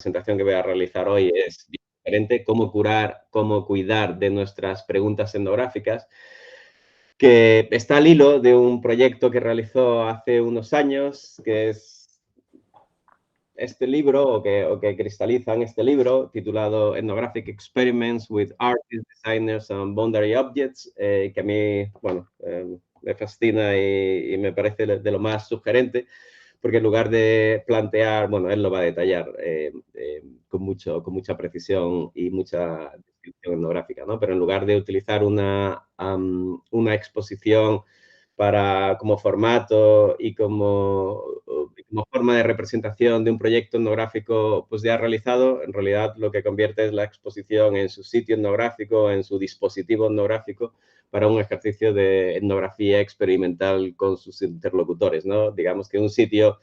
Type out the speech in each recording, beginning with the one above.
presentación que voy a realizar hoy es diferente, cómo cuidar de nuestras preguntas etnográficas, que está al hilo de un proyecto que realizó hace unos años, que es este libro, o que cristaliza en este libro, titulado Ethnographic Experiments with Artists, Designers and Boundary Objects, que a mí, bueno, me fascina y me parece de lo más sugerente, porque en lugar de plantear, bueno, él lo va a detallar con mucha precisión y mucha descripción etnográfica, ¿no? Pero en lugar de utilizar una exposición como formato y como forma de representación de un proyecto etnográfico pues ya realizado, en realidad lo que convierte es la exposición en su sitio etnográfico, en su dispositivo etnográfico, para un ejercicio de etnografía experimental con sus interlocutores, ¿no? Digamos que un sitio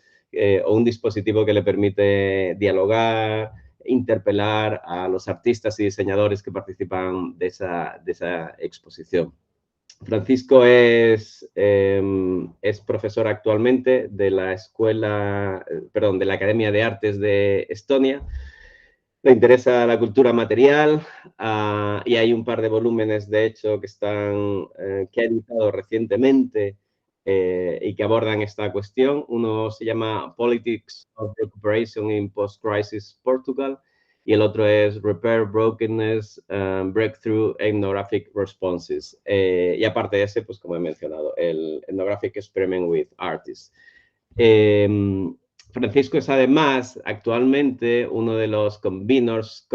o un dispositivo que le permite dialogar, interpelar a los artistas y diseñadores que participan de esa exposición. Francisco es profesor actualmente de la de la Academia de Artes de Estonia. Le interesa la cultura material y hay un par de volúmenes, de hecho, que ha editado recientemente y que abordan esta cuestión. Uno se llama Politics of Recuperation in Post-Crisis Portugal y el otro es Repair Brokenness, Breakthrough Ethnographic Responses. Y aparte de ese, pues como he mencionado, el Ethnographic Experiment with Artists. Francisco es además actualmente uno de los co-conveners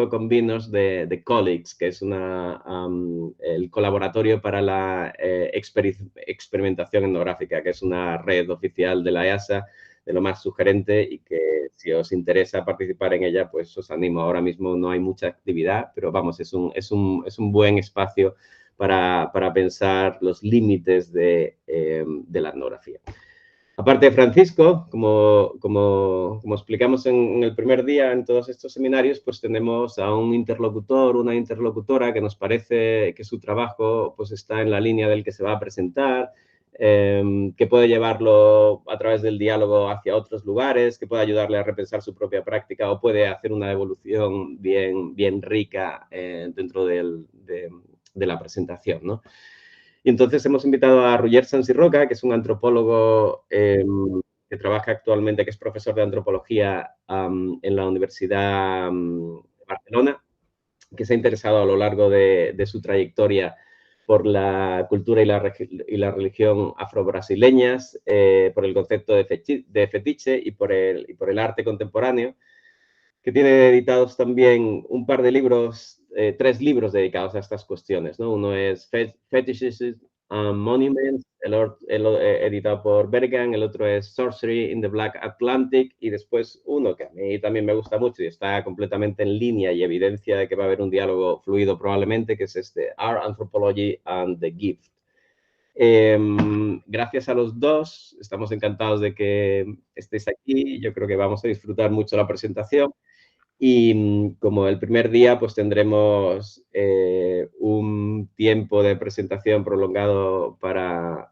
de Colleagues, que es el colaboratorio para la experimentación etnográfica, que es una red oficial de la EASA, de lo más sugerente, y que si os interesa participar en ella, pues os animo. Ahora mismo no hay mucha actividad, pero vamos, es un buen espacio para pensar los límites de la etnografía. Aparte de Francisco, como explicamos en el primer día en todos estos seminarios, pues tenemos a un interlocutor, una interlocutora que nos parece que su trabajo pues está en la línea del que se va a presentar, que puede llevarlo a través del diálogo hacia otros lugares, que puede ayudarle a repensar su propia práctica o puede hacer una evolución bien rica dentro de la presentación, ¿no? Y entonces hemos invitado a Roger Sansirroca, que es un antropólogo que trabaja actualmente, que es profesor de antropología en la Universidad de Barcelona, que se ha interesado a lo largo de su trayectoria por la cultura y la religión afro-brasileñas, por el concepto de fetiche y por el arte contemporáneo, que tiene editados también un par de libros, 3 libros dedicados a estas cuestiones, ¿no? Uno es Fetishes and Monuments, editado por Bergan, el otro es Sorcery in the Black Atlantic, y después uno que a mí también me gusta mucho y está completamente en línea y evidencia de que va a haber un diálogo fluido probablemente, que es Art Anthropology and the Gift. Gracias a los dos, estamos encantados de que estéis aquí, yo creo que vamos a disfrutar mucho la presentación. Y como el primer día, pues tendremos un tiempo de presentación prolongado para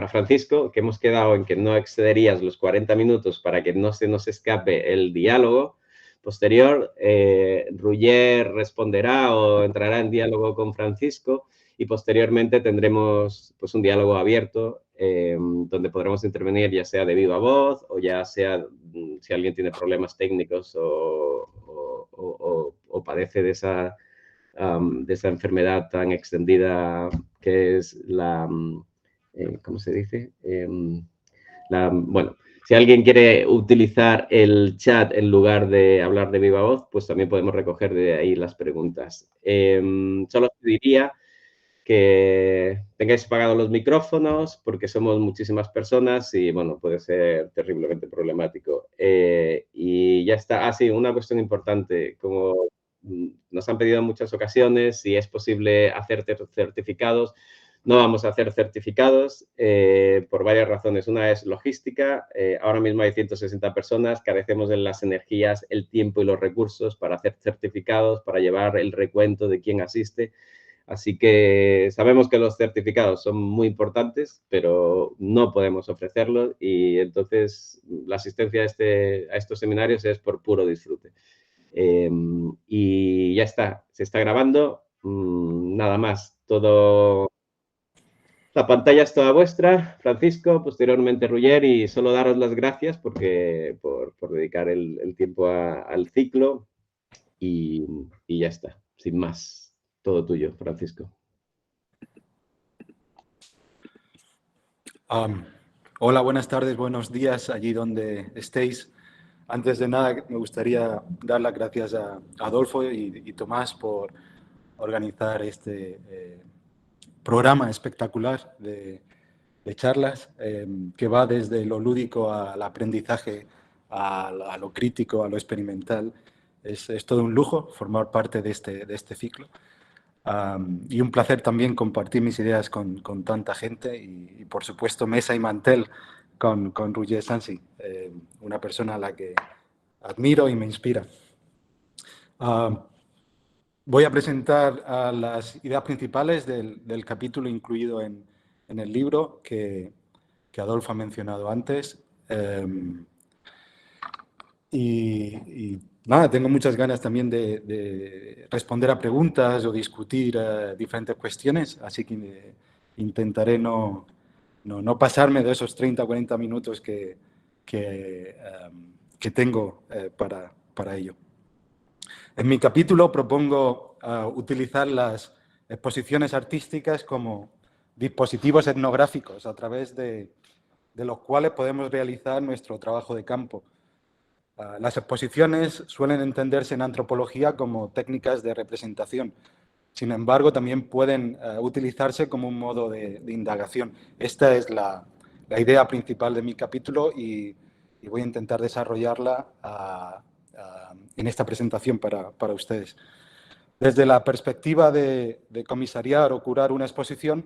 Francisco, que hemos quedado en que no excederías los 40 minutos para que no se nos escape el diálogo posterior. Roger responderá o entrará en diálogo con Francisco y posteriormente tendremos pues un diálogo abierto donde podremos intervenir ya sea de viva voz o ya sea si alguien tiene problemas técnicos o padece de esa enfermedad tan extendida que es ¿cómo se dice? Bueno, si alguien quiere utilizar el chat en lugar de hablar de viva voz, pues también podemos recoger de ahí las preguntas. Solo os diría que tengáis apagados los micrófonos porque somos muchísimas personas y, bueno, puede ser terriblemente problemático. Y ya está. Sí, una cuestión importante. Como nos han pedido en muchas ocasiones, si es posible hacer certificados, no vamos a hacer certificados por varias razones. Una es logística. Ahora mismo hay 160 personas, carecemos de las energías, el tiempo y los recursos para hacer certificados, para llevar el recuento de quién asiste. Así que sabemos que los certificados son muy importantes, pero no podemos ofrecerlos y entonces la asistencia a estos seminarios es por puro disfrute. Y ya está, se está grabando, nada más, todo. La pantalla es toda vuestra, Francisco, posteriormente Ruller, y solo daros las gracias por dedicar el tiempo al ciclo y ya está, sin más. Todo tuyo, Francisco. Hola, buenas tardes, buenos días allí donde estéis. Antes de nada, me gustaría dar las gracias a Adolfo y Tomás por organizar este programa espectacular de charlas que va desde lo lúdico al aprendizaje, a lo crítico, a lo experimental. Es todo un lujo formar parte de este ciclo. Y un placer también compartir mis ideas con tanta gente y, por supuesto, mesa y mantel con Roger Sansi, una persona a la que admiro y me inspira. Voy a presentar las ideas principales del capítulo incluido en el libro que Adolfo ha mencionado antes. Y nada, tengo muchas ganas también de responder a preguntas o discutir diferentes cuestiones, así que intentaré no pasarme de esos 30 o 40 minutos que tengo para ello. En mi capítulo propongo utilizar las exposiciones artísticas como dispositivos etnográficos a través de los cuales podemos realizar nuestro trabajo de campo. Las exposiciones suelen entenderse en antropología como técnicas de representación. Sin embargo, también pueden utilizarse como un modo de indagación. Esta es la idea principal de mi capítulo y voy a intentar desarrollarla en esta presentación para ustedes. Desde la perspectiva de comisariar o curar una exposición,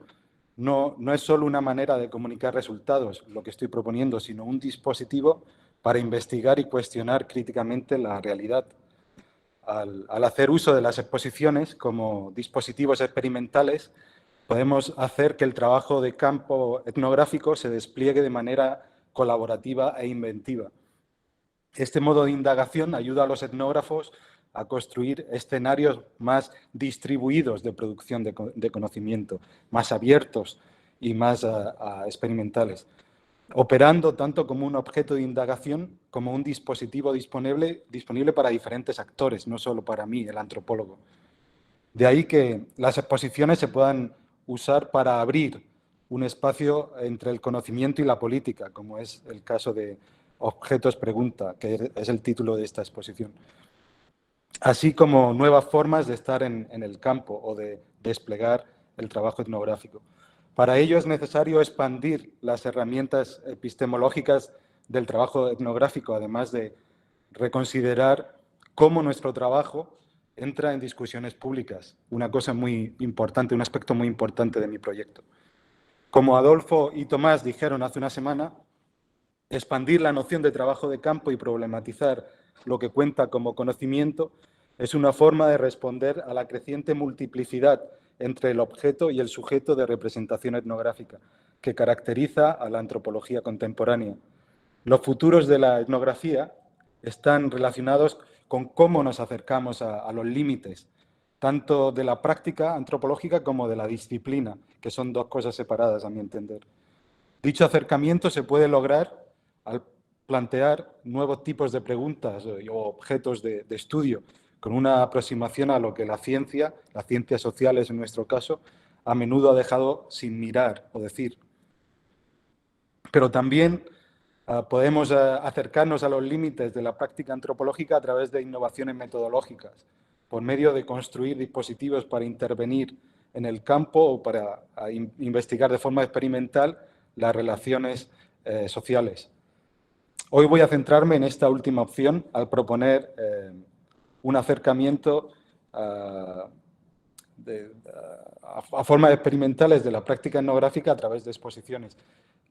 no es solo una manera de comunicar resultados, lo que estoy proponiendo, sino un dispositivo para investigar y cuestionar críticamente la realidad. Al hacer uso de las exposiciones como dispositivos experimentales, podemos hacer que el trabajo de campo etnográfico se despliegue de manera colaborativa e inventiva. Este modo de indagación ayuda a los etnógrafos a construir escenarios más distribuidos de producción de conocimiento, más abiertos y más experimentales, operando tanto como un objeto de indagación como un dispositivo disponible para diferentes actores, no solo para mí, el antropólogo. De ahí que las exposiciones se puedan usar para abrir un espacio entre el conocimiento y la política, como es el caso de Objetos Pregunta, que es el título de esta exposición. Así como nuevas formas de estar en el campo o de desplegar el trabajo etnográfico. Para ello es necesario expandir las herramientas epistemológicas del trabajo etnográfico, además de reconsiderar cómo nuestro trabajo entra en discusiones públicas, una cosa muy importante, un aspecto muy importante de mi proyecto. Como Adolfo y Tomás dijeron hace una semana, expandir la noción de trabajo de campo y problematizar lo que cuenta como conocimiento es una forma de responder a la creciente multiplicidad entre el objeto y el sujeto de representación etnográfica que caracteriza a la antropología contemporánea. Los futuros de la etnografía están relacionados con cómo nos acercamos a los límites, tanto de la práctica antropológica como de la disciplina, que son dos cosas separadas a mi entender. Dicho acercamiento se puede lograr al plantear nuevos tipos de preguntas o objetos de estudio, con una aproximación a lo que las ciencias sociales en nuestro caso, a menudo ha dejado sin mirar o decir. Pero también podemos acercarnos a los límites de la práctica antropológica a través de innovaciones metodológicas, por medio de construir dispositivos para intervenir en el campo o para investigar de forma experimental las relaciones sociales. Hoy voy a centrarme en esta última opción al proponer un acercamiento a formas experimentales de la práctica etnográfica a través de exposiciones.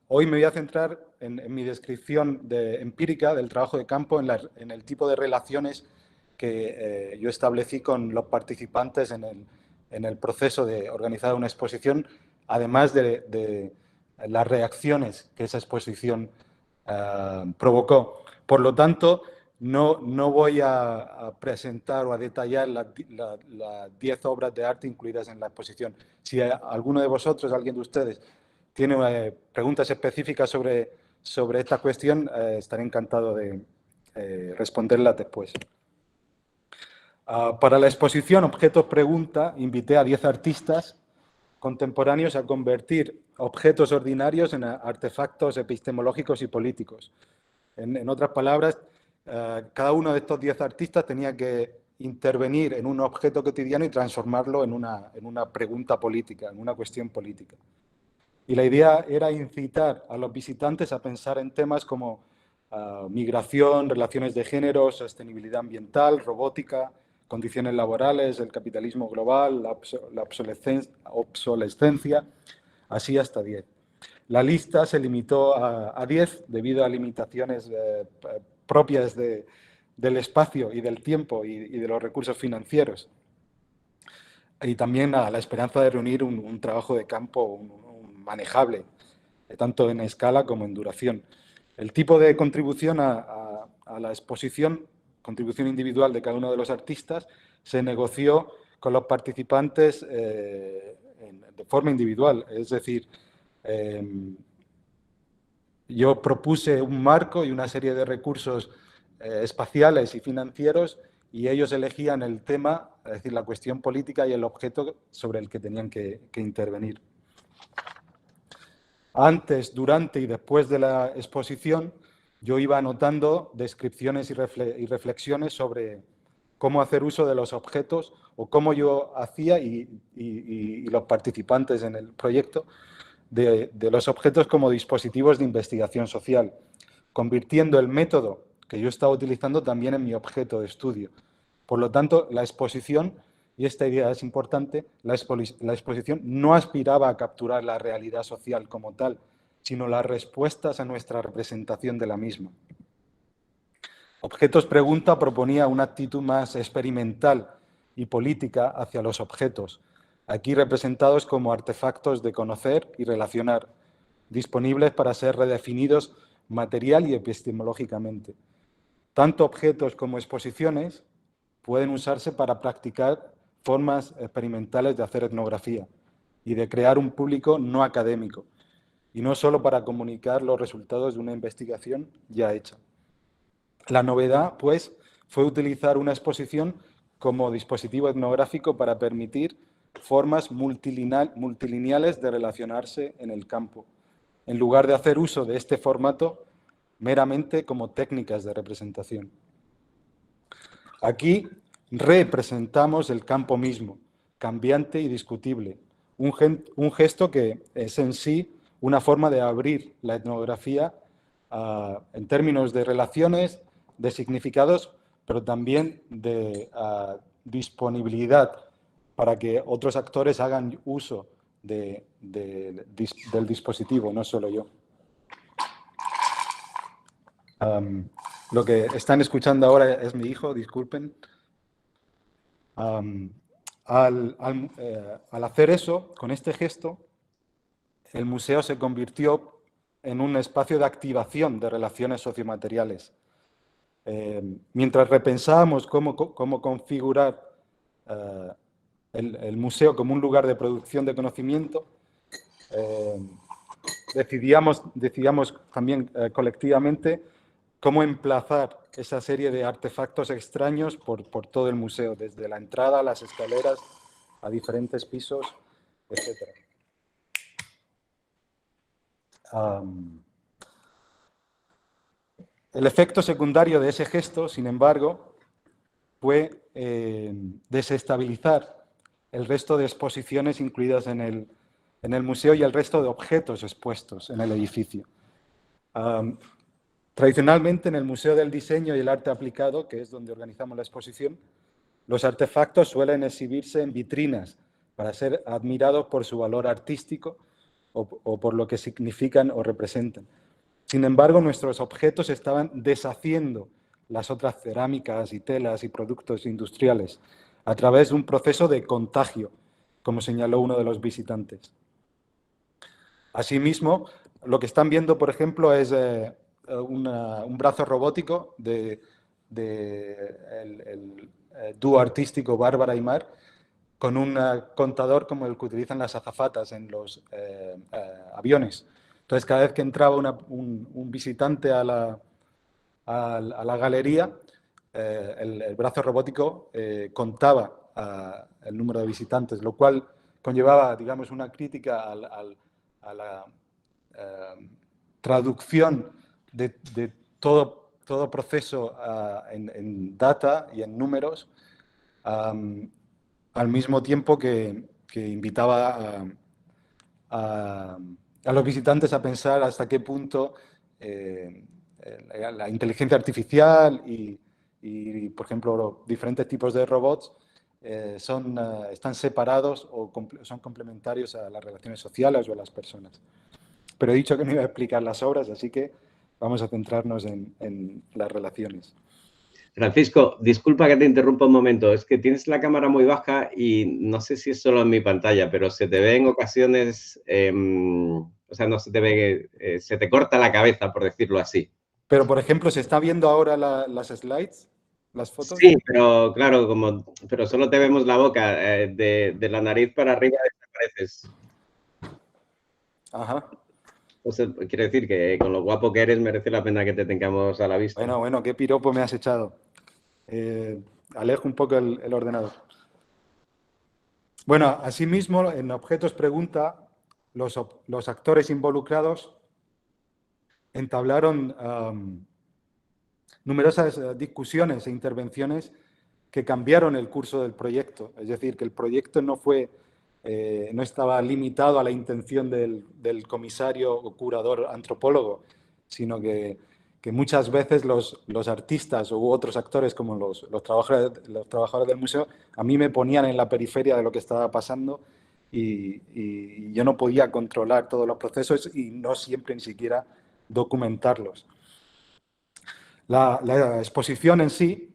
Hoy me voy a centrar en mi descripción empírica del trabajo de campo, en el tipo de relaciones que yo establecí con los participantes en en el proceso de organizar una exposición, además de las reacciones que esa exposición provocó. Por lo tanto, no voy a presentar o a detallar las 10 obras de arte incluidas en la exposición. Si alguno de vosotros, alguien de ustedes, tiene preguntas específicas sobre esta cuestión, estaré encantado de responderlas después. Para la exposición Objetos Pregunta, invité a 10 artistas contemporáneos a convertir objetos ordinarios en artefactos epistemológicos y políticos. En otras palabras, cada uno de estos 10 artistas tenía que intervenir en un objeto cotidiano y transformarlo en una pregunta política, en una cuestión política. Y la idea era incitar a los visitantes a pensar en temas como migración, relaciones de género, sostenibilidad ambiental, robótica, condiciones laborales, el capitalismo global, la obsolescencia, así hasta 10. La lista se limitó a 10 debido a limitaciones propias del espacio y del tiempo y de los recursos financieros. Y también a la esperanza de reunir un trabajo de campo manejable, tanto en escala como en duración. El tipo de contribución a la exposición, contribución individual de cada uno de los artistas, se negoció con los participantes de forma individual. Es decir, yo propuse un marco y una serie de recursos espaciales y financieros y ellos elegían el tema, es decir, la cuestión política y el objeto sobre el que tenían que intervenir. Antes, durante y después de la exposición, yo iba anotando descripciones y reflexiones sobre cómo hacer uso de los objetos o cómo yo hacía y los participantes en el proyecto de los objetos como dispositivos de investigación social, convirtiendo el método que yo estaba utilizando también en mi objeto de estudio. Por lo tanto, la exposición, y esta idea es importante, la exposición no aspiraba a capturar la realidad social como tal, sino las respuestas a nuestra representación de la misma. Objetos Pregunta proponía una actitud más experimental y política hacia los objetos, aquí representados como artefactos de conocer y relacionar, disponibles para ser redefinidos material y epistemológicamente. Tanto objetos como exposiciones pueden usarse para practicar formas experimentales de hacer etnografía y de crear un público no académico, y no solo para comunicar los resultados de una investigación ya hecha. La novedad, pues, fue utilizar una exposición como dispositivo etnográfico para permitir formas multilineales de relacionarse en el campo, en lugar de hacer uso de este formato meramente como técnicas de representación. Aquí representamos el campo mismo, cambiante y discutible, un gesto que es en sí una forma de abrir la etnografía en términos de relaciones, de significados, pero también de disponibilidad para que otros actores hagan uso del dispositivo, no solo yo. Lo que están escuchando ahora es mi hijo, disculpen. Al hacer eso, con este gesto, el museo se convirtió en un espacio de activación de relaciones sociomateriales. Mientras repensábamos cómo configurar el museo como un lugar de producción de conocimiento, decidíamos también colectivamente cómo emplazar esa serie de artefactos extraños por todo el museo, desde la entrada a las escaleras, a diferentes pisos, etc. El efecto secundario de ese gesto, sin embargo, fue desestabilizar el resto de exposiciones incluidas en el museo y el resto de objetos expuestos en el edificio. Tradicionalmente, en el Museo del Diseño y el Arte Aplicado, que es donde organizamos la exposición, los artefactos suelen exhibirse en vitrinas para ser admirados por su valor artístico o por lo que significan o representan. Sin embargo, nuestros objetos estaban deshaciendo las otras cerámicas y telas y productos industriales a través de un proceso de contagio como señaló uno de los visitantes. Asimismo, lo que están viendo, por ejemplo, es un brazo robótico del dúo artístico Bárbara y Mar, con un contador como el que utilizan las azafatas en los aviones. Entonces, cada vez que entraba un visitante a la galería, el brazo robótico contaba el número de visitantes, lo cual conllevaba, digamos, una crítica a la traducción de todo proceso en data y en números, al mismo tiempo que invitaba a los visitantes a pensar hasta qué punto la inteligencia artificial y, por ejemplo, diferentes tipos de robots están separados o son complementarios a las relaciones sociales o a las personas. Pero he dicho que no iba a explicar las obras, así que vamos a centrarnos en las relaciones. Francisco, disculpa que te interrumpa un momento, es que tienes la cámara muy baja y no sé si es solo en mi pantalla, pero se te ve en ocasiones, o sea, no se te ve, se te corta la cabeza, por decirlo así. Pero, por ejemplo, ¿se está viendo ahora las slides, las fotos? Sí, pero claro, pero solo te vemos la boca, de la nariz para arriba desapareces. Ajá. O sea, quiere decir que con lo guapo que eres merece la pena que te tengamos a la vista. Bueno, qué piropo me has echado. Alejo un poco el ordenador. Bueno, asimismo, en Objetos Pregunta, los actores involucrados entablaron numerosas discusiones e intervenciones que cambiaron el curso del proyecto. Es decir, que el proyecto no estaba limitado a la intención del comisario o curador antropólogo, sino que muchas veces los artistas u otros actores, como los trabajadores del museo, a mí me ponían en la periferia de lo que estaba pasando y yo no podía controlar todos los procesos y no siempre ni siquiera documentarlos. La exposición en sí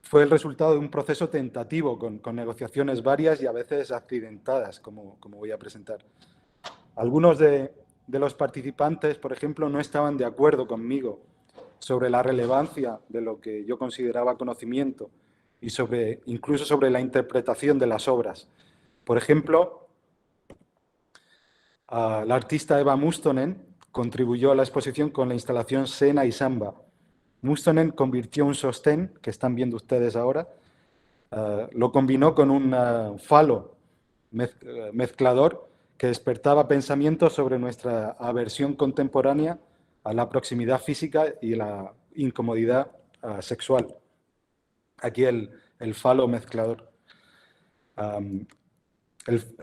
fue el resultado de un proceso tentativo con negociaciones varias y a veces accidentadas, como voy a presentar. Algunos de los participantes, por ejemplo, no estaban de acuerdo conmigo sobre la relevancia de lo que yo consideraba conocimiento y incluso sobre la interpretación de las obras. Por ejemplo, la artista Eva Mustonen contribuyó a la exposición con la instalación Sena y Samba. Mustonen convirtió un sostén, que están viendo ustedes ahora, lo combinó con un falo mezclador que despertaba pensamientos sobre nuestra aversión contemporánea a la proximidad física y la incomodidad sexual. Aquí el falo mezclador.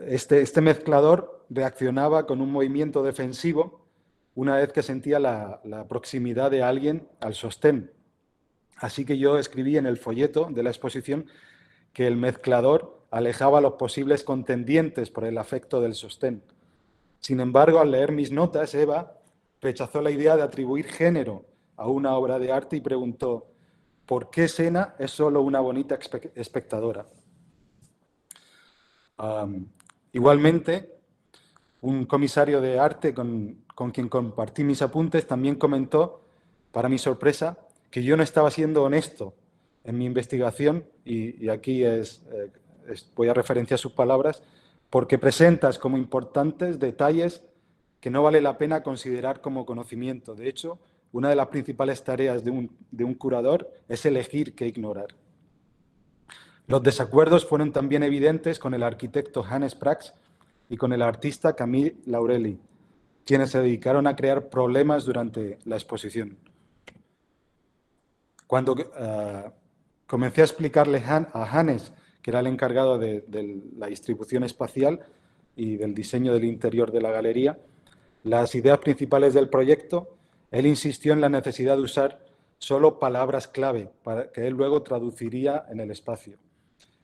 Este mezclador reaccionaba con un movimiento defensivo una vez que sentía la proximidad de alguien al sostén. Así que yo escribí en el folleto de la exposición que el mezclador alejaba a los posibles contendientes por el afecto del sostén. Sin embargo, al leer mis notas, Eva rechazó la idea de atribuir género a una obra de arte y preguntó: ¿por qué Sena es solo una bonita espectadora? Igualmente, un comisario de arte con quien compartí mis apuntes también comentó, para mi sorpresa, que yo no estaba siendo honesto en mi investigación, y aquí voy a referenciar sus palabras, porque presentas como importantes detalles que no vale la pena considerar como conocimiento. De hecho, una de las principales tareas de un curador es elegir qué ignorar. Los desacuerdos fueron también evidentes con el arquitecto Hannes Prax y con el artista Camille Laurelli, quienes se dedicaron a crear problemas durante la exposición. Cuando comencé a explicarle a Hannes, que era el encargado de la distribución espacial y del diseño del interior de la galería, las ideas principales del proyecto, él insistió en la necesidad de usar solo palabras clave para que él luego traduciría en el espacio.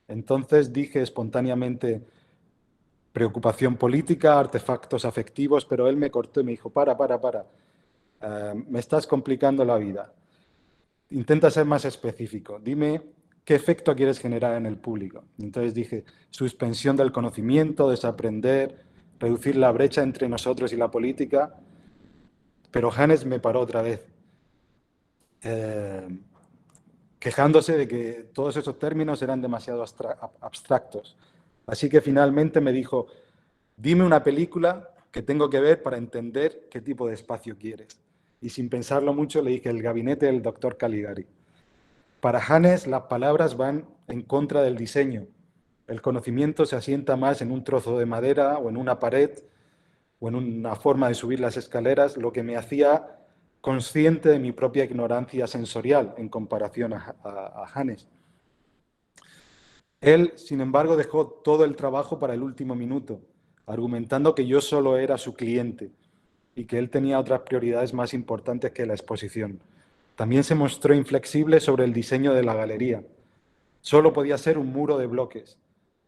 Entonces dije espontáneamente preocupación política, artefactos afectivos, pero él me cortó y me dijo: para, me estás complicando la vida. Intenta ser más específico. Dime ¿qué efecto quieres generar en el público? Entonces dije, suspensión del conocimiento, desaprender, reducir la brecha entre nosotros y la política. Pero Hannes me paró otra vez, quejándose de que todos esos términos eran demasiado abstractos. Así que finalmente me dijo, dime una película que tengo que ver para entender qué tipo de espacio quieres. Y sin pensarlo mucho le dije, El gabinete del doctor Caligari. Para Hannes, las palabras van en contra del diseño. El conocimiento se asienta más en un trozo de madera o en una pared o en una forma de subir las escaleras, lo que me hacía consciente de mi propia ignorancia sensorial en comparación a Hannes. Él, sin embargo, dejó todo el trabajo para el último minuto, argumentando que yo solo era su cliente y que él tenía otras prioridades más importantes que la exposición. También se mostró inflexible sobre el diseño de la galería. Solo podía ser un muro de bloques,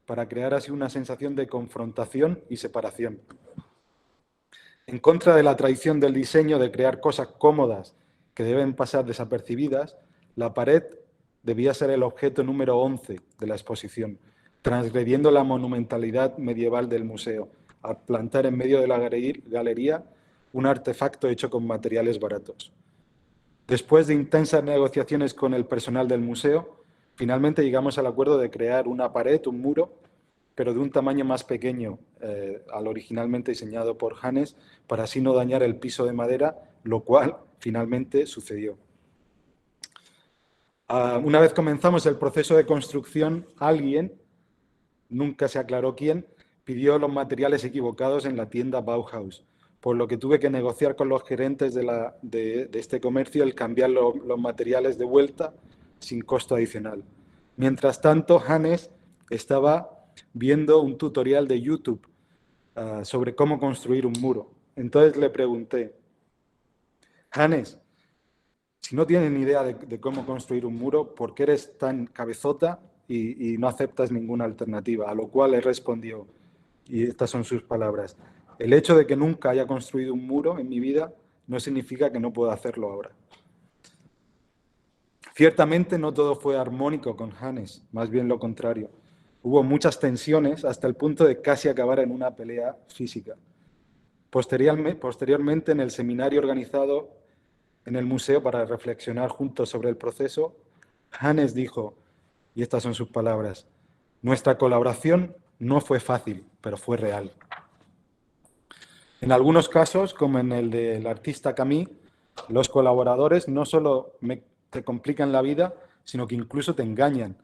para crear así una sensación de confrontación y separación. En contra de la tradición del diseño de crear cosas cómodas que deben pasar desapercibidas, la pared debía ser el objeto número 11 de la exposición, transgrediendo la monumentalidad medieval del museo, al plantar en medio de la galería un artefacto hecho con materiales baratos. Después de intensas negociaciones con el personal del museo, finalmente llegamos al acuerdo de crear una pared, un muro, pero de un tamaño más pequeño al originalmente diseñado por Hannes, para así no dañar el piso de madera, lo cual finalmente sucedió. Una vez comenzamos el proceso de construcción, alguien, nunca se aclaró quién, pidió los materiales equivocados en la tienda Bauhaus, por lo que tuve que negociar con los gerentes de este comercio el cambiar los materiales de vuelta sin costo adicional. Mientras tanto, Hannes estaba viendo un tutorial de YouTube sobre cómo construir un muro. Entonces le pregunté, Hannes, si no tienes ni idea de cómo construir un muro, ¿por qué eres tan cabezota y no aceptas ninguna alternativa? A lo cual él respondió, y estas son sus palabras, el hecho de que nunca haya construido un muro en mi vida no significa que no pueda hacerlo ahora. Ciertamente no todo fue armónico con Hannes, más bien lo contrario. Hubo muchas tensiones hasta el punto de casi acabar en una pelea física. Posteriormente, en el seminario organizado en el museo para reflexionar juntos sobre el proceso, Hannes dijo, y estas son sus palabras, nuestra colaboración no fue fácil, pero fue real. En algunos casos, como en el del artista Camille, los colaboradores no solo te complican la vida, sino que incluso te engañan.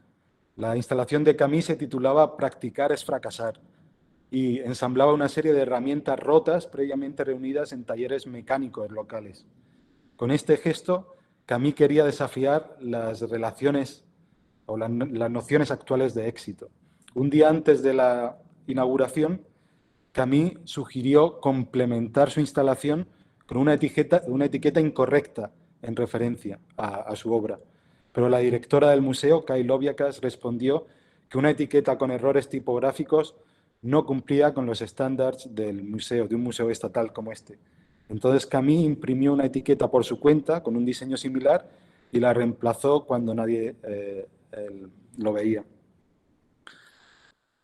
La instalación de Camille se titulaba Practicar es fracasar y ensamblaba una serie de herramientas rotas previamente reunidas en talleres mecánicos locales. Con este gesto, Camille quería desafiar las relaciones o las nociones actuales de éxito. Un día antes de la inauguración, Camille sugirió complementar su instalación con una etiqueta incorrecta en referencia a su obra. Pero la directora del museo, Kai Loviakas, respondió que una etiqueta con errores tipográficos no cumplía con los estándares del museo, de un museo estatal como este. Entonces Camille imprimió una etiqueta por su cuenta con un diseño similar y la reemplazó cuando nadie lo veía.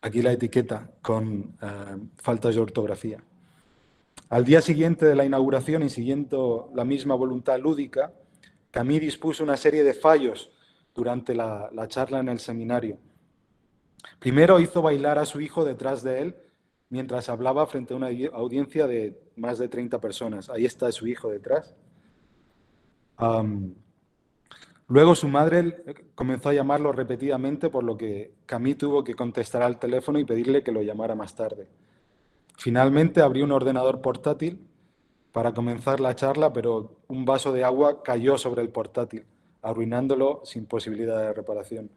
Aquí la etiqueta con faltas de ortografía. Al día siguiente de la inauguración y siguiendo la misma voluntad lúdica, Camille dispuso una serie de fallos durante la charla en el seminario. Primero hizo bailar a su hijo detrás de él mientras hablaba frente a una audiencia de más de 30 personas. Ahí está su hijo detrás. Luego su madre comenzó a llamarlo repetidamente, por lo que Camille tuvo que contestar al teléfono y pedirle que lo llamara más tarde. Finalmente abrió un ordenador portátil para comenzar la charla, pero un vaso de agua cayó sobre el portátil, arruinándolo sin posibilidad de reparación.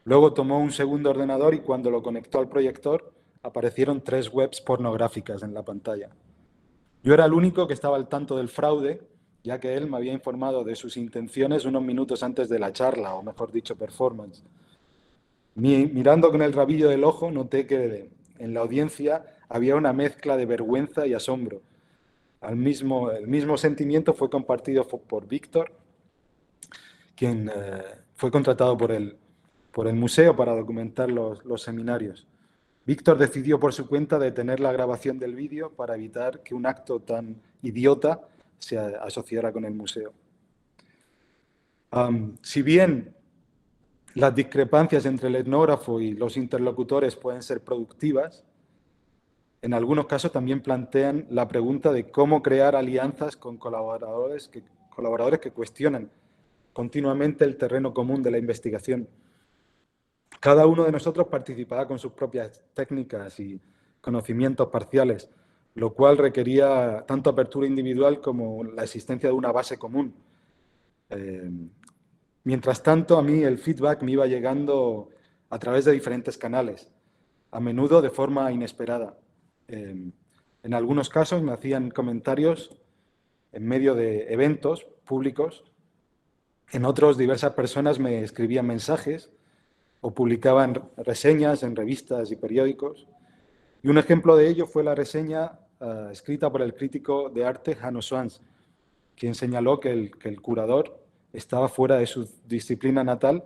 Luego tomó un segundo ordenador y cuando lo conectó al proyector, aparecieron 3 webs pornográficas en la pantalla. Yo era el único que estaba al tanto del fraude, ya que él me había informado de sus intenciones unos minutos antes de la charla, o mejor dicho, performance. Mirando con el rabillo del ojo, noté que en la audiencia había una mezcla de vergüenza y asombro. El mismo sentimiento fue compartido por Víctor, quien fue contratado por él. por el museo para documentar los seminarios. Víctor decidió por su cuenta detener la grabación del vídeo para evitar que un acto tan idiota se asociara con el museo. Si bien las discrepancias entre el etnógrafo y los interlocutores pueden ser productivas, en algunos casos también plantean la pregunta de cómo crear alianzas con colaboradores que cuestionan continuamente el terreno común de la investigación. Cada uno de nosotros participará con sus propias técnicas y conocimientos parciales, lo cual requería tanto apertura individual como la existencia de una base común. Mientras tanto, a mí el feedback me iba llegando a través de diferentes canales, a menudo de forma inesperada. En algunos casos me hacían comentarios en medio de eventos públicos, en otros diversas personas me escribían mensajes o publicaban reseñas en revistas y periódicos. Y un ejemplo de ello fue la reseña escrita por el crítico de arte Hanno Swans, quien señaló que el curador estaba fuera de su disciplina natal,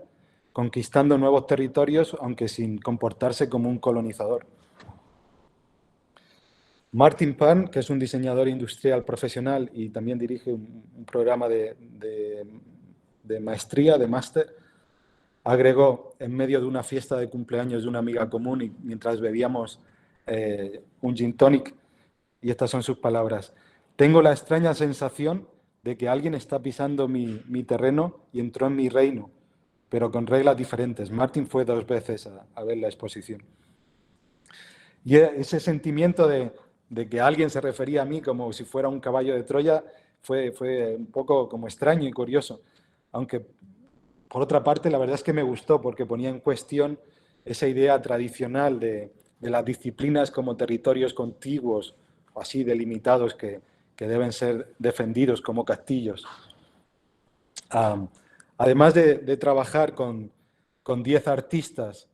conquistando nuevos territorios, aunque sin comportarse como un colonizador. Martin Pan, que es un diseñador industrial profesional y también dirige un programa de maestría, de máster, agregó en medio de una fiesta de cumpleaños de una amiga común y mientras bebíamos un gin tonic, y estas son sus palabras: tengo la extraña sensación de que alguien está pisando mi terreno y entró en mi reino, pero con reglas diferentes. Martin fue 2 veces a ver la exposición. Y ese sentimiento de que alguien se refería a mí como si fuera un caballo de Troya fue un poco como extraño y curioso, aunque por otra parte la verdad es que me gustó porque ponía en cuestión esa idea tradicional de las disciplinas como territorios contiguos o así delimitados que deben ser defendidos como castillos. Además de trabajar con 10 artistas,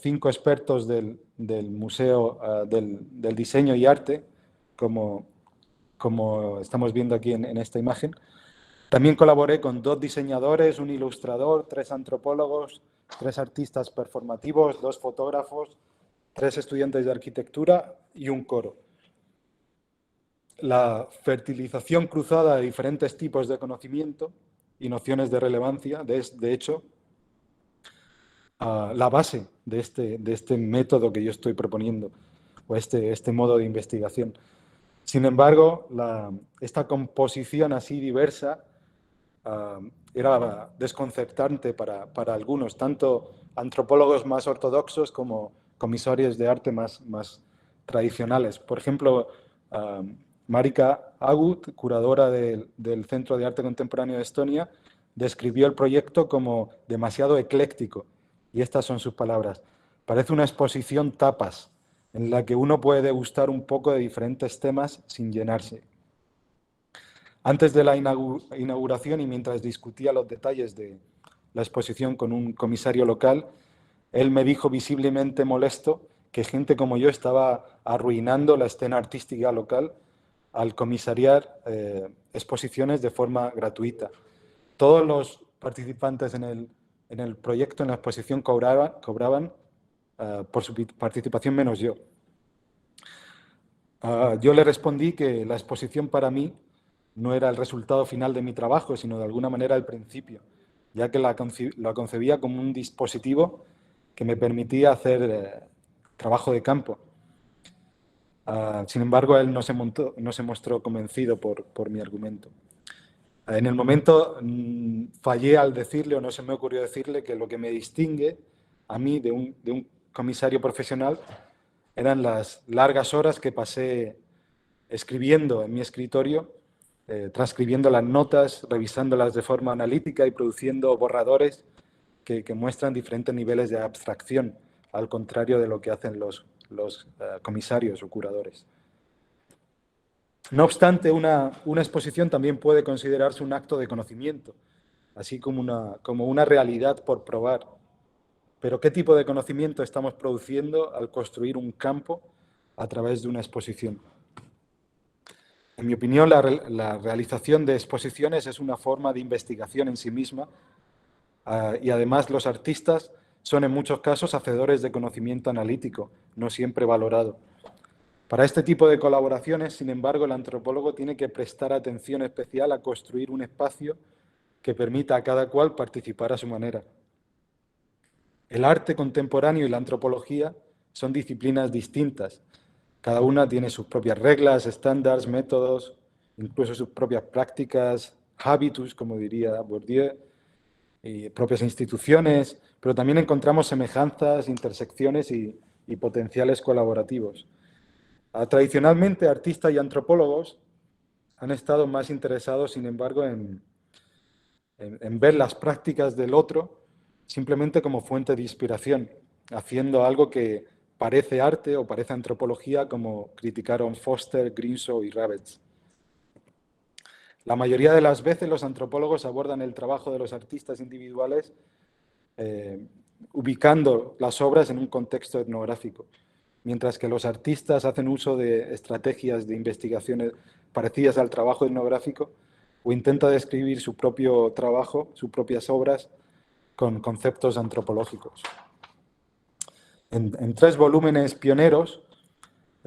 5 expertos del Museo del Diseño y Arte, como estamos viendo aquí en esta imagen, también colaboré con 2 diseñadores, un ilustrador, 3 antropólogos, 3 artistas performativos, 2 fotógrafos, 3 estudiantes de arquitectura y un coro. La fertilización cruzada de diferentes tipos de conocimiento y nociones de relevancia, de hecho, la base de este método que yo estoy proponiendo, o este modo de investigación. Sin embargo, esta composición así diversa era desconcertante para algunos, tanto antropólogos más ortodoxos como comisarios de arte más tradicionales. Por ejemplo, Marika Agut, curadora del Centro de Arte Contemporáneo de Estonia, describió el proyecto como demasiado ecléctico, y estas son sus palabras: parece una exposición tapas, en la que uno puede degustar un poco de diferentes temas sin llenarse. Antes de la inauguración y mientras discutía los detalles de la exposición con un comisario local, él me dijo visiblemente molesto que gente como yo estaba arruinando la escena artística local al comisariar exposiciones de forma gratuita. Todos los participantes en el proyecto, en la exposición, cobraban por su participación menos yo. Yo le respondí que la exposición para mí no era el resultado final de mi trabajo, sino de alguna manera el principio, ya que la concebía como un dispositivo que me permitía hacer trabajo de campo. Sin embargo, él no se mostró convencido por mi argumento. En el momento fallé al decirle, o no se me ocurrió decirle, que lo que me distingue a mí de un comisario profesional eran las largas horas que pasé escribiendo en mi escritorio, transcribiendo las notas, revisándolas de forma analítica y produciendo borradores que muestran diferentes niveles de abstracción, al contrario de lo que hacen los comisarios o curadores. No obstante, una exposición también puede considerarse un acto de conocimiento, así como una realidad por probar. Pero ¿qué tipo de conocimiento estamos produciendo al construir un campo a través de una exposición? En mi opinión, la realización de exposiciones es una forma de investigación en sí misma, y además los artistas son en muchos casos hacedores de conocimiento analítico, no siempre valorado. Para este tipo de colaboraciones, sin embargo, el antropólogo tiene que prestar atención especial a construir un espacio que permita a cada cual participar a su manera. El arte contemporáneo y la antropología son disciplinas distintas. Cada una tiene sus propias reglas, estándares, métodos, incluso sus propias prácticas, hábitus, como diría Bourdieu, y propias instituciones, pero también encontramos semejanzas, intersecciones y potenciales colaborativos. Tradicionalmente, artistas y antropólogos han estado más interesados, sin embargo, en ver las prácticas del otro simplemente como fuente de inspiración, haciendo algo que parece arte o parece antropología, como criticaron Foster, Grimshaw y Ravets. La mayoría de las veces los antropólogos abordan el trabajo de los artistas individuales ubicando las obras en un contexto etnográfico, mientras que los artistas hacen uso de estrategias de investigación parecidas al trabajo etnográfico o intenta describir su propio trabajo, sus propias obras, con conceptos antropológicos. En 3 volúmenes pioneros,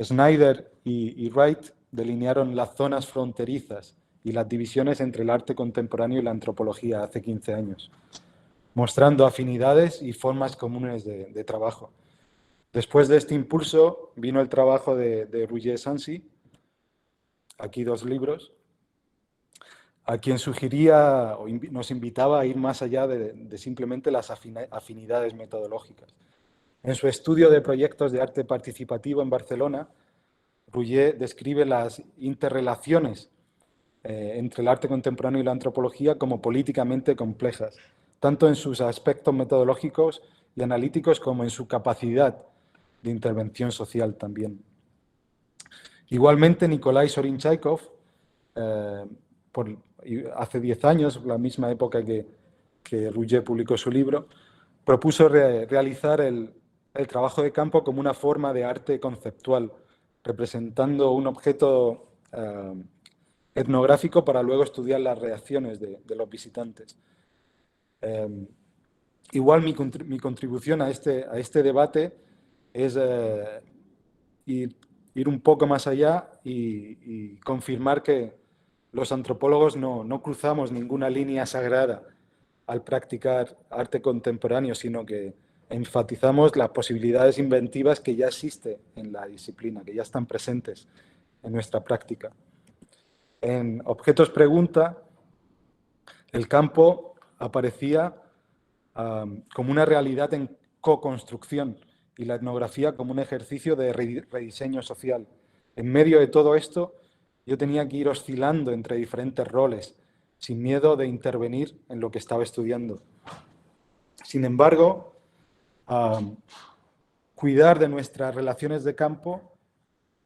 Snyder y Wright delinearon las zonas fronterizas y las divisiones entre el arte contemporáneo y la antropología hace 15 años, mostrando afinidades y formas comunes de trabajo. Después de este impulso vino el trabajo de Roger Sancy, aquí 2 libros, a quien sugería o nos invitaba a ir más allá de simplemente las afinidades metodológicas. En su estudio de proyectos de arte participativo en Barcelona, Roger describe las interrelaciones entre el arte contemporáneo y la antropología como políticamente complejas, tanto en sus aspectos metodológicos y analíticos como en su capacidad de intervención social también. Igualmente, Nikolai Zorin-Chaikov, hace 10 años, la misma época que Roger publicó su libro, propuso realizar el trabajo de campo como una forma de arte conceptual, representando un objeto etnográfico para luego estudiar las reacciones de los visitantes. Igual mi contribución a este debate es ir un poco más allá y confirmar que los antropólogos no cruzamos ninguna línea sagrada al practicar arte contemporáneo, sino que enfatizamos las posibilidades inventivas que ya existen en la disciplina, que ya están presentes en nuestra práctica. En Objetos Pregunta, el campo aparecía como una realidad en co-construcción y la etnografía como un ejercicio de rediseño social. En medio de todo esto, yo tenía que ir oscilando entre diferentes roles, sin miedo de intervenir en lo que estaba estudiando. Sin embargo, cuidar de nuestras relaciones de campo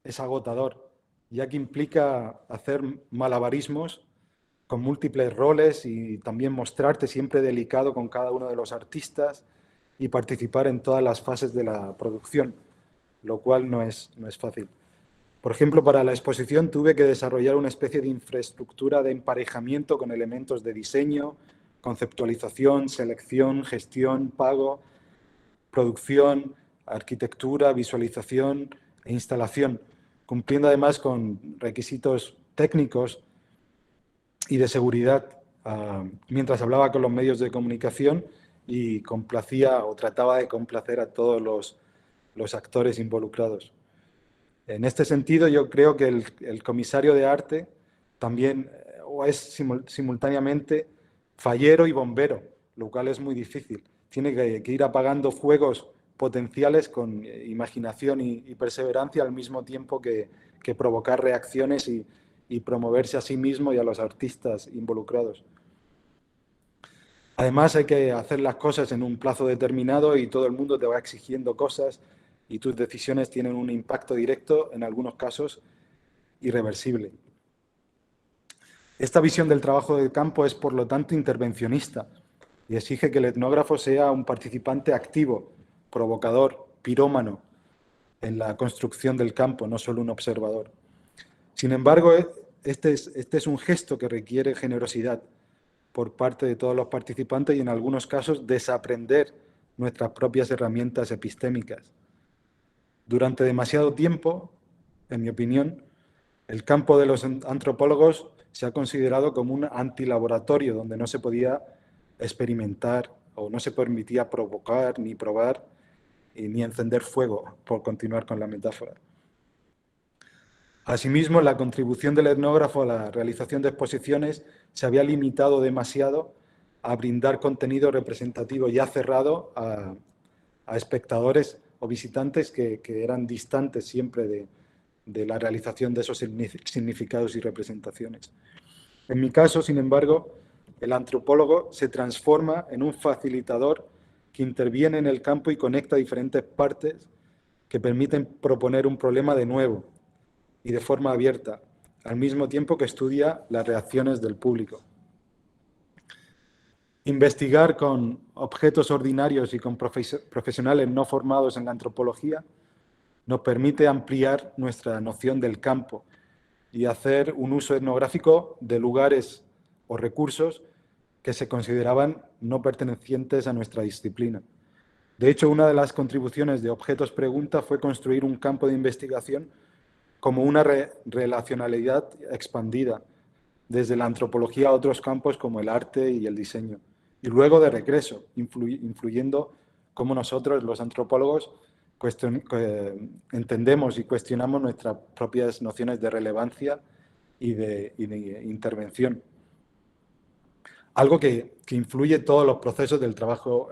es agotador, ya que implica hacer malabarismos con múltiples roles y también mostrarte siempre delicado con cada uno de los artistas y participar en todas las fases de la producción, lo cual no es fácil. Por ejemplo, para la exposición tuve que desarrollar una especie de infraestructura de emparejamiento con elementos de diseño, conceptualización, selección, gestión, pago, producción, arquitectura, visualización e instalación, cumpliendo además con requisitos técnicos y de seguridad, mientras hablaba con los medios de comunicación y complacía o trataba de complacer a todos los actores involucrados. En este sentido, yo creo que el comisario de arte también es simultáneamente fallero y bombero, lo cual es muy difícil. Tiene que ir apagando fuegos potenciales con imaginación y perseverancia al mismo tiempo que provocar reacciones y promoverse a sí mismo y a los artistas involucrados. Además, hay que hacer las cosas en un plazo determinado y todo el mundo te va exigiendo cosas y tus decisiones tienen un impacto directo, en algunos casos, irreversible. Esta visión del trabajo de campo es, por lo tanto, intervencionista y exige que el etnógrafo sea un participante activo, provocador, pirómano en la construcción del campo, no solo un observador. Sin embargo, este es un gesto que requiere generosidad por parte de todos los participantes y, en algunos casos, desaprender nuestras propias herramientas epistémicas. Durante demasiado tiempo, en mi opinión, el campo de los antropólogos se ha considerado como un antilaboratorio donde no se podía experimentar o no se permitía provocar, ni probar, ni encender fuego, por continuar con la metáfora. Asimismo, la contribución del etnógrafo a la realización de exposiciones se había limitado demasiado a brindar contenido representativo ya cerrado a espectadores o visitantes que eran distantes siempre de la realización de esos significados y representaciones. En mi caso, sin embargo, el antropólogo se transforma en un facilitador que interviene en el campo y conecta diferentes partes que permiten proponer un problema de nuevo y de forma abierta, al mismo tiempo que estudia las reacciones del público. Investigar con objetos ordinarios y con profesionales no formados en la antropología nos permite ampliar nuestra noción del campo y hacer un uso etnográfico de lugares o recursos que se consideraban no pertenecientes a nuestra disciplina. De hecho, una de las contribuciones de Objetos Pregunta fue construir un campo de investigación como una relacionalidad expandida desde la antropología a otros campos como el arte y el diseño. Y luego de regreso, influyendo cómo nosotros, los antropólogos, entendemos y cuestionamos nuestras propias nociones de relevancia y de intervención. Algo que influye todos los procesos del trabajo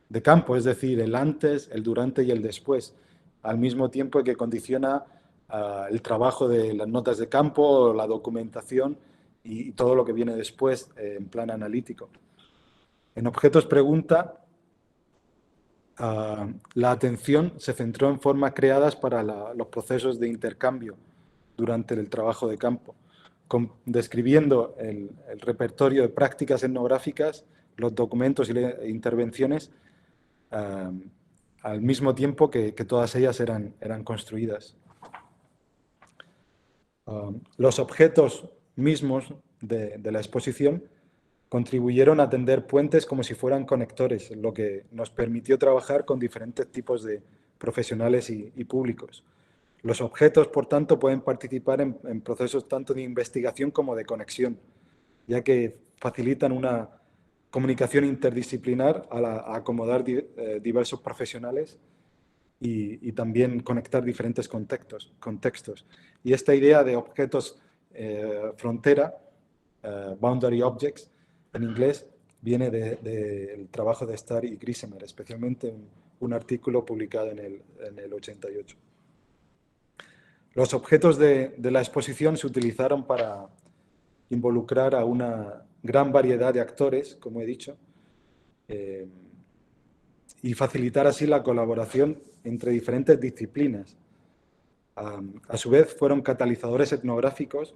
de campo, es decir, el antes, el durante y el después, al mismo tiempo que condiciona el trabajo de las notas de campo, la documentación y todo lo que viene después en plan analítico. En Objetos Pregunta, la atención se centró en formas creadas para los procesos de intercambio durante el trabajo de campo, describiendo el repertorio de prácticas etnográficas, los documentos y las intervenciones, al mismo tiempo que todas ellas eran construidas. Los objetos mismos de la exposición contribuyeron a tender puentes como si fueran conectores, lo que nos permitió trabajar con diferentes tipos de profesionales y públicos. Los objetos, por tanto, pueden participar en procesos tanto de investigación como de conexión, ya que facilitan una comunicación interdisciplinar a acomodar diversos profesionales y también conectar diferentes contextos. Y esta idea de objetos frontera, boundary objects, en inglés, viene del trabajo de Starr y Griesemer, especialmente un artículo publicado en el 88. Los objetos de la exposición se utilizaron para involucrar a una gran variedad de actores, como he dicho, y facilitar así la colaboración entre diferentes disciplinas. A su vez, fueron catalizadores etnográficos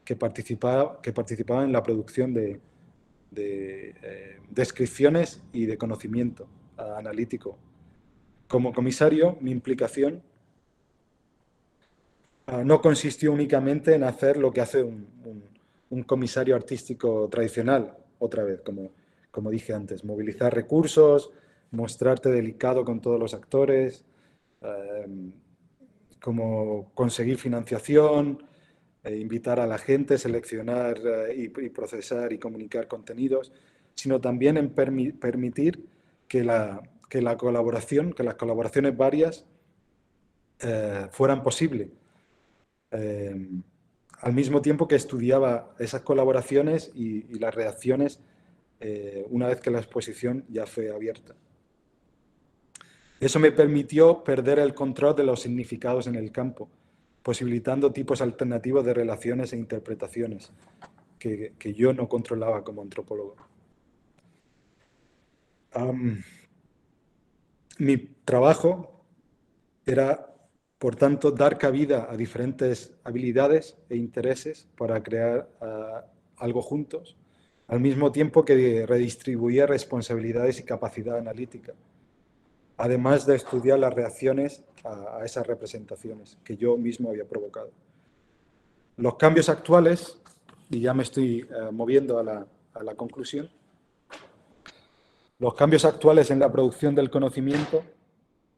que participaban en la producción de descripciones y de conocimiento analítico. Como comisario, mi implicación no consistió únicamente en hacer lo que hace un comisario artístico tradicional, otra vez, como dije antes, movilizar recursos, mostrarte delicado con todos los actores, como conseguir financiación, invitar a la gente, seleccionar y procesar y comunicar contenidos, sino también en permitir que las colaboraciones varias fueran posibles. Al mismo tiempo que estudiaba esas colaboraciones y las reacciones una vez que la exposición ya fue abierta. Eso me permitió perder el control de los significados en el campo, posibilitando tipos alternativos de relaciones e interpretaciones que yo no controlaba como antropólogo. Mi trabajo era, por tanto, dar cabida a diferentes habilidades e intereses para crear algo juntos, al mismo tiempo que redistribuía responsabilidades y capacidad analítica, además de estudiar las reacciones a esas representaciones que yo mismo había provocado. Los cambios actuales, y ya me estoy moviendo a la conclusión, Los cambios actuales en la producción del conocimiento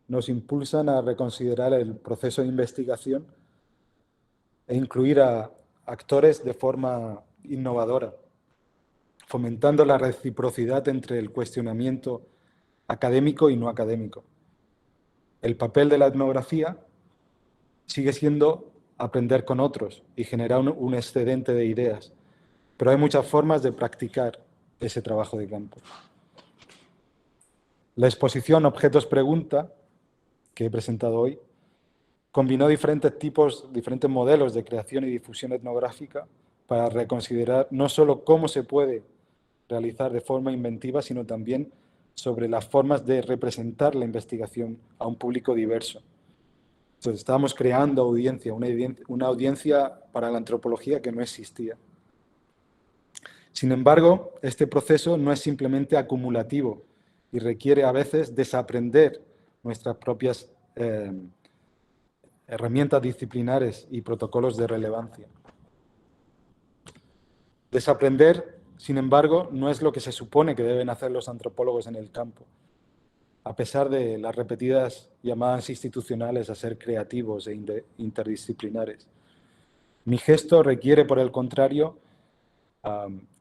nos impulsan a reconsiderar el proceso de investigación e incluir a actores de forma innovadora, fomentando la reciprocidad entre el cuestionamiento académico y no académico. El papel de la etnografía sigue siendo aprender con otros y generar un excedente de ideas, pero hay muchas formas de practicar ese trabajo de campo. La exposición Objetos Pregunta, que he presentado hoy, combinó diferentes modelos de creación y difusión etnográfica para reconsiderar no solo cómo se puede realizar de forma inventiva, sino también sobre las formas de representar la investigación a un público diverso. Entonces, estábamos creando una audiencia para la antropología que no existía. Sin embargo, este proceso no es simplemente acumulativo y requiere a veces desaprender nuestras propias herramientas disciplinares y protocolos de relevancia. Desaprender, sin embargo, no es lo que se supone que deben hacer los antropólogos en el campo, a pesar de las repetidas llamadas institucionales a ser creativos e interdisciplinares. Mi gesto requiere, por el contrario,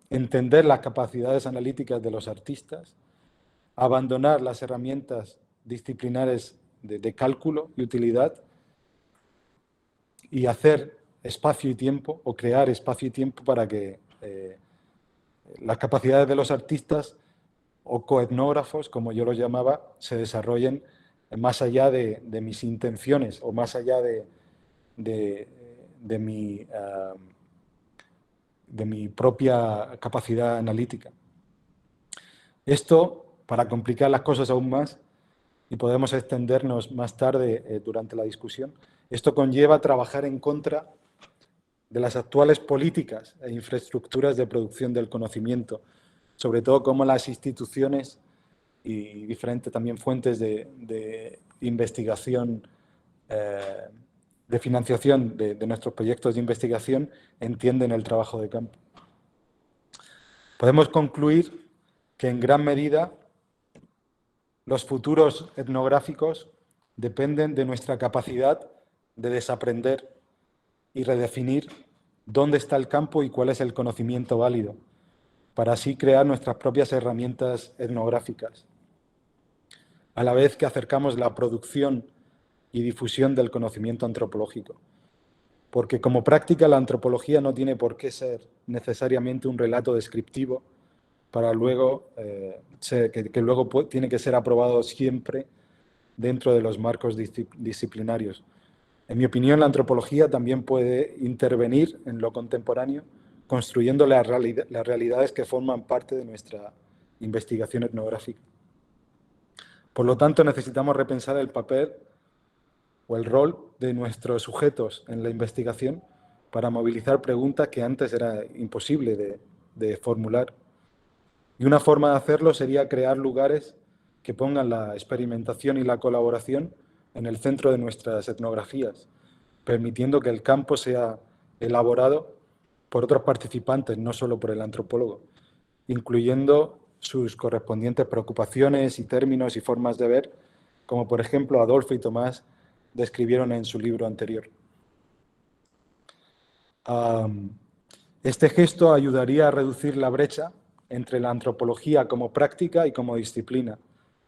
entender las capacidades analíticas de los artistas, abandonar las herramientas disciplinares de cálculo y utilidad y hacer espacio y tiempo, o crear espacio y tiempo para que las capacidades de los artistas o coetnógrafos, como yo los llamaba, se desarrollen más allá de mis intenciones o más allá de mi propia capacidad analítica. Esto, para complicar las cosas aún más, y podemos extendernos más tarde durante la discusión, esto conlleva trabajar en contra de las actuales políticas e infraestructuras de producción del conocimiento, sobre todo cómo las instituciones y diferentes también fuentes de investigación, de financiación de nuestros proyectos de investigación entienden el trabajo de campo. Podemos concluir que en gran medida los futuros etnográficos dependen de nuestra capacidad de desaprender y redefinir dónde está el campo y cuál es el conocimiento válido, para así crear nuestras propias herramientas etnográficas, a la vez que acercamos la producción y difusión del conocimiento antropológico. Porque como práctica la antropología no tiene por qué ser necesariamente un relato descriptivo para luego, que luego tiene que ser aprobado siempre dentro de los marcos disciplinarios. En mi opinión, la antropología también puede intervenir en lo contemporáneo, construyendo las realidades que forman parte de nuestra investigación etnográfica. Por lo tanto, necesitamos repensar el papel o el rol de nuestros sujetos en la investigación para movilizar preguntas que antes era imposible de formular. Y una forma de hacerlo sería crear lugares que pongan la experimentación y la colaboración en el centro de nuestras etnografías, permitiendo que el campo sea elaborado por otros participantes, no solo por el antropólogo, incluyendo sus correspondientes preocupaciones y términos y formas de ver, como por ejemplo Adolfo y Tomás describieron en su libro anterior. Este gesto ayudaría a reducir la brecha entre la antropología como práctica y como disciplina,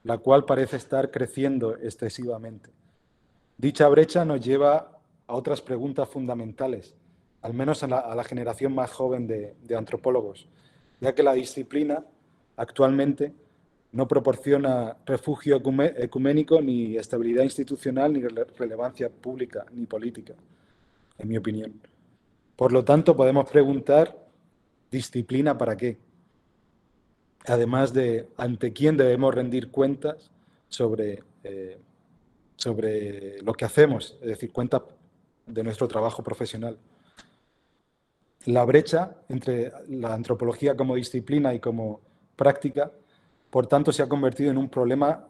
la cual parece estar creciendo excesivamente. Dicha brecha nos lleva a otras preguntas fundamentales, al menos a la generación más joven de antropólogos, ya que la disciplina actualmente no proporciona refugio ecuménico, ni estabilidad institucional, ni relevancia pública, ni política, en mi opinión. Por lo tanto, podemos preguntar, ¿disciplina para qué? Además de ante quién debemos rendir cuentas sobre lo que hacemos, es decir, cuentas de nuestro trabajo profesional. La brecha entre la antropología como disciplina y como práctica, por tanto, se ha convertido en un problema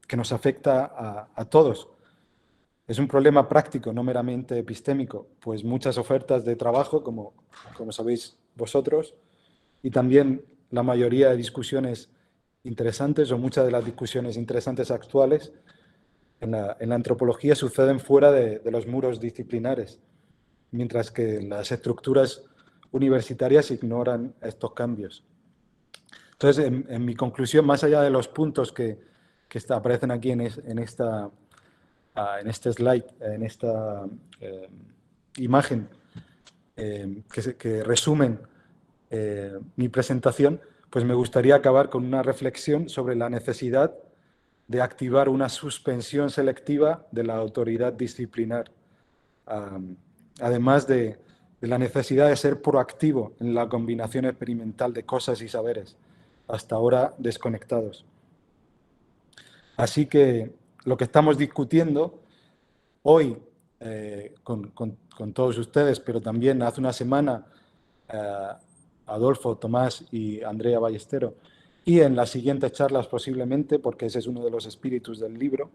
que nos afecta a todos. Es un problema práctico, no meramente epistémico, pues muchas ofertas de trabajo, como sabéis vosotros, y también la mayoría de discusiones interesantes o muchas de las discusiones interesantes actuales en la antropología suceden fuera de los muros disciplinares, mientras que las estructuras universitarias ignoran estos cambios. Entonces, en mi conclusión, más allá de los puntos que aparecen aquí en este slide, en esta imagen, que resumen mi presentación, pues me gustaría acabar con una reflexión sobre la necesidad de activar una suspensión selectiva de la autoridad disciplinar, además de la necesidad de ser proactivo en la combinación experimental de cosas y saberes, hasta ahora desconectados. Así que lo que estamos discutiendo hoy con todos ustedes, pero también hace una semana Adolfo, Tomás y Andrea Ballestero, y en las siguientes charlas posiblemente, porque ese es uno de los espíritus del libro,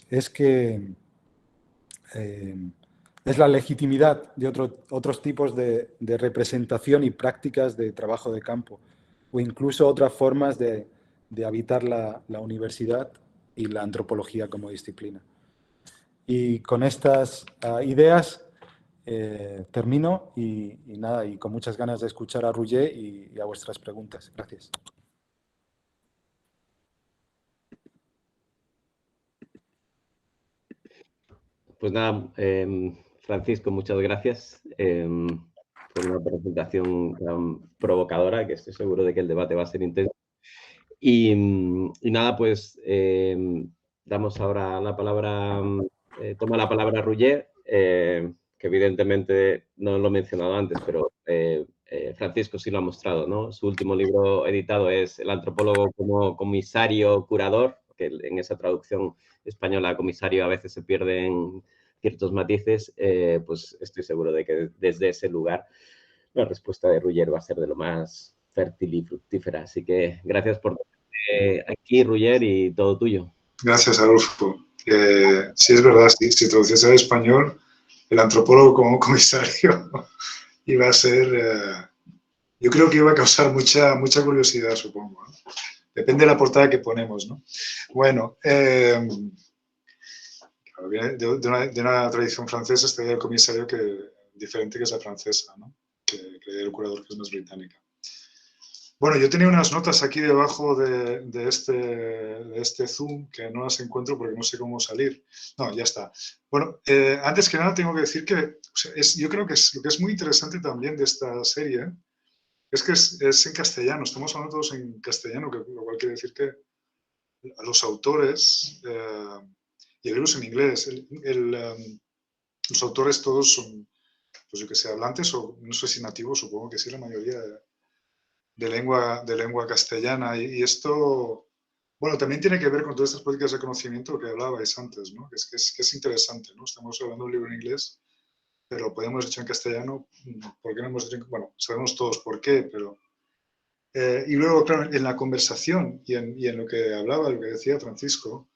es que es la legitimidad de otros tipos de representación y prácticas de trabajo de campo, o incluso otras formas de habitar la universidad y la antropología como disciplina. Y con estas ideas termino y nada, y con muchas ganas de escuchar a Roger y a vuestras preguntas. Gracias. Pues nada, Francisco, muchas gracias por una presentación tan provocadora, que estoy seguro de que el debate va a ser intenso. Y nada, pues damos ahora la palabra, toma la palabra Roger, que evidentemente no lo he mencionado antes, pero Francisco sí lo ha mostrado, ¿no? Su último libro editado es El antropólogo como comisario curador, que en esa traducción española comisario a veces se pierden ciertos matices, pues estoy seguro de que desde ese lugar la respuesta de Roger va a ser de lo más fértil y fructífera. Así que gracias por aquí, Roger, y todo tuyo. Gracias, Adolfo. Sí, es verdad, si traduciese al español, el antropólogo como comisario iba a ser... yo creo que iba a causar mucha curiosidad, supongo, ¿no? Depende de la portada que ponemos, ¿no? Bueno, de una tradición francesa estaría el comisario diferente que es la francesa, ¿no? Que el curador, que es más británica. Bueno, yo tenía unas notas aquí debajo de este Zoom que no las encuentro porque no sé cómo salir. No, ya está. Bueno, antes que nada tengo que decir que o sea, yo creo que lo que es muy interesante también de esta serie es que es en castellano. Estamos hablando todos en castellano, lo cual quiere decir que a los autores, y el libro es en inglés, los autores todos son, pues yo que sé, hablantes o no sé si nativos, supongo que sí, la mayoría de lengua castellana. Y esto, bueno, también tiene que ver con todas estas políticas de conocimiento que hablabais antes, ¿no? Que es interesante, ¿no? Estamos hablando de un libro en inglés, pero lo podemos hecho en castellano. ¿Por qué no hemos hecho? Bueno, sabemos todos por qué, pero... y luego, claro, en la conversación y en lo que hablaba, lo que decía Francisco,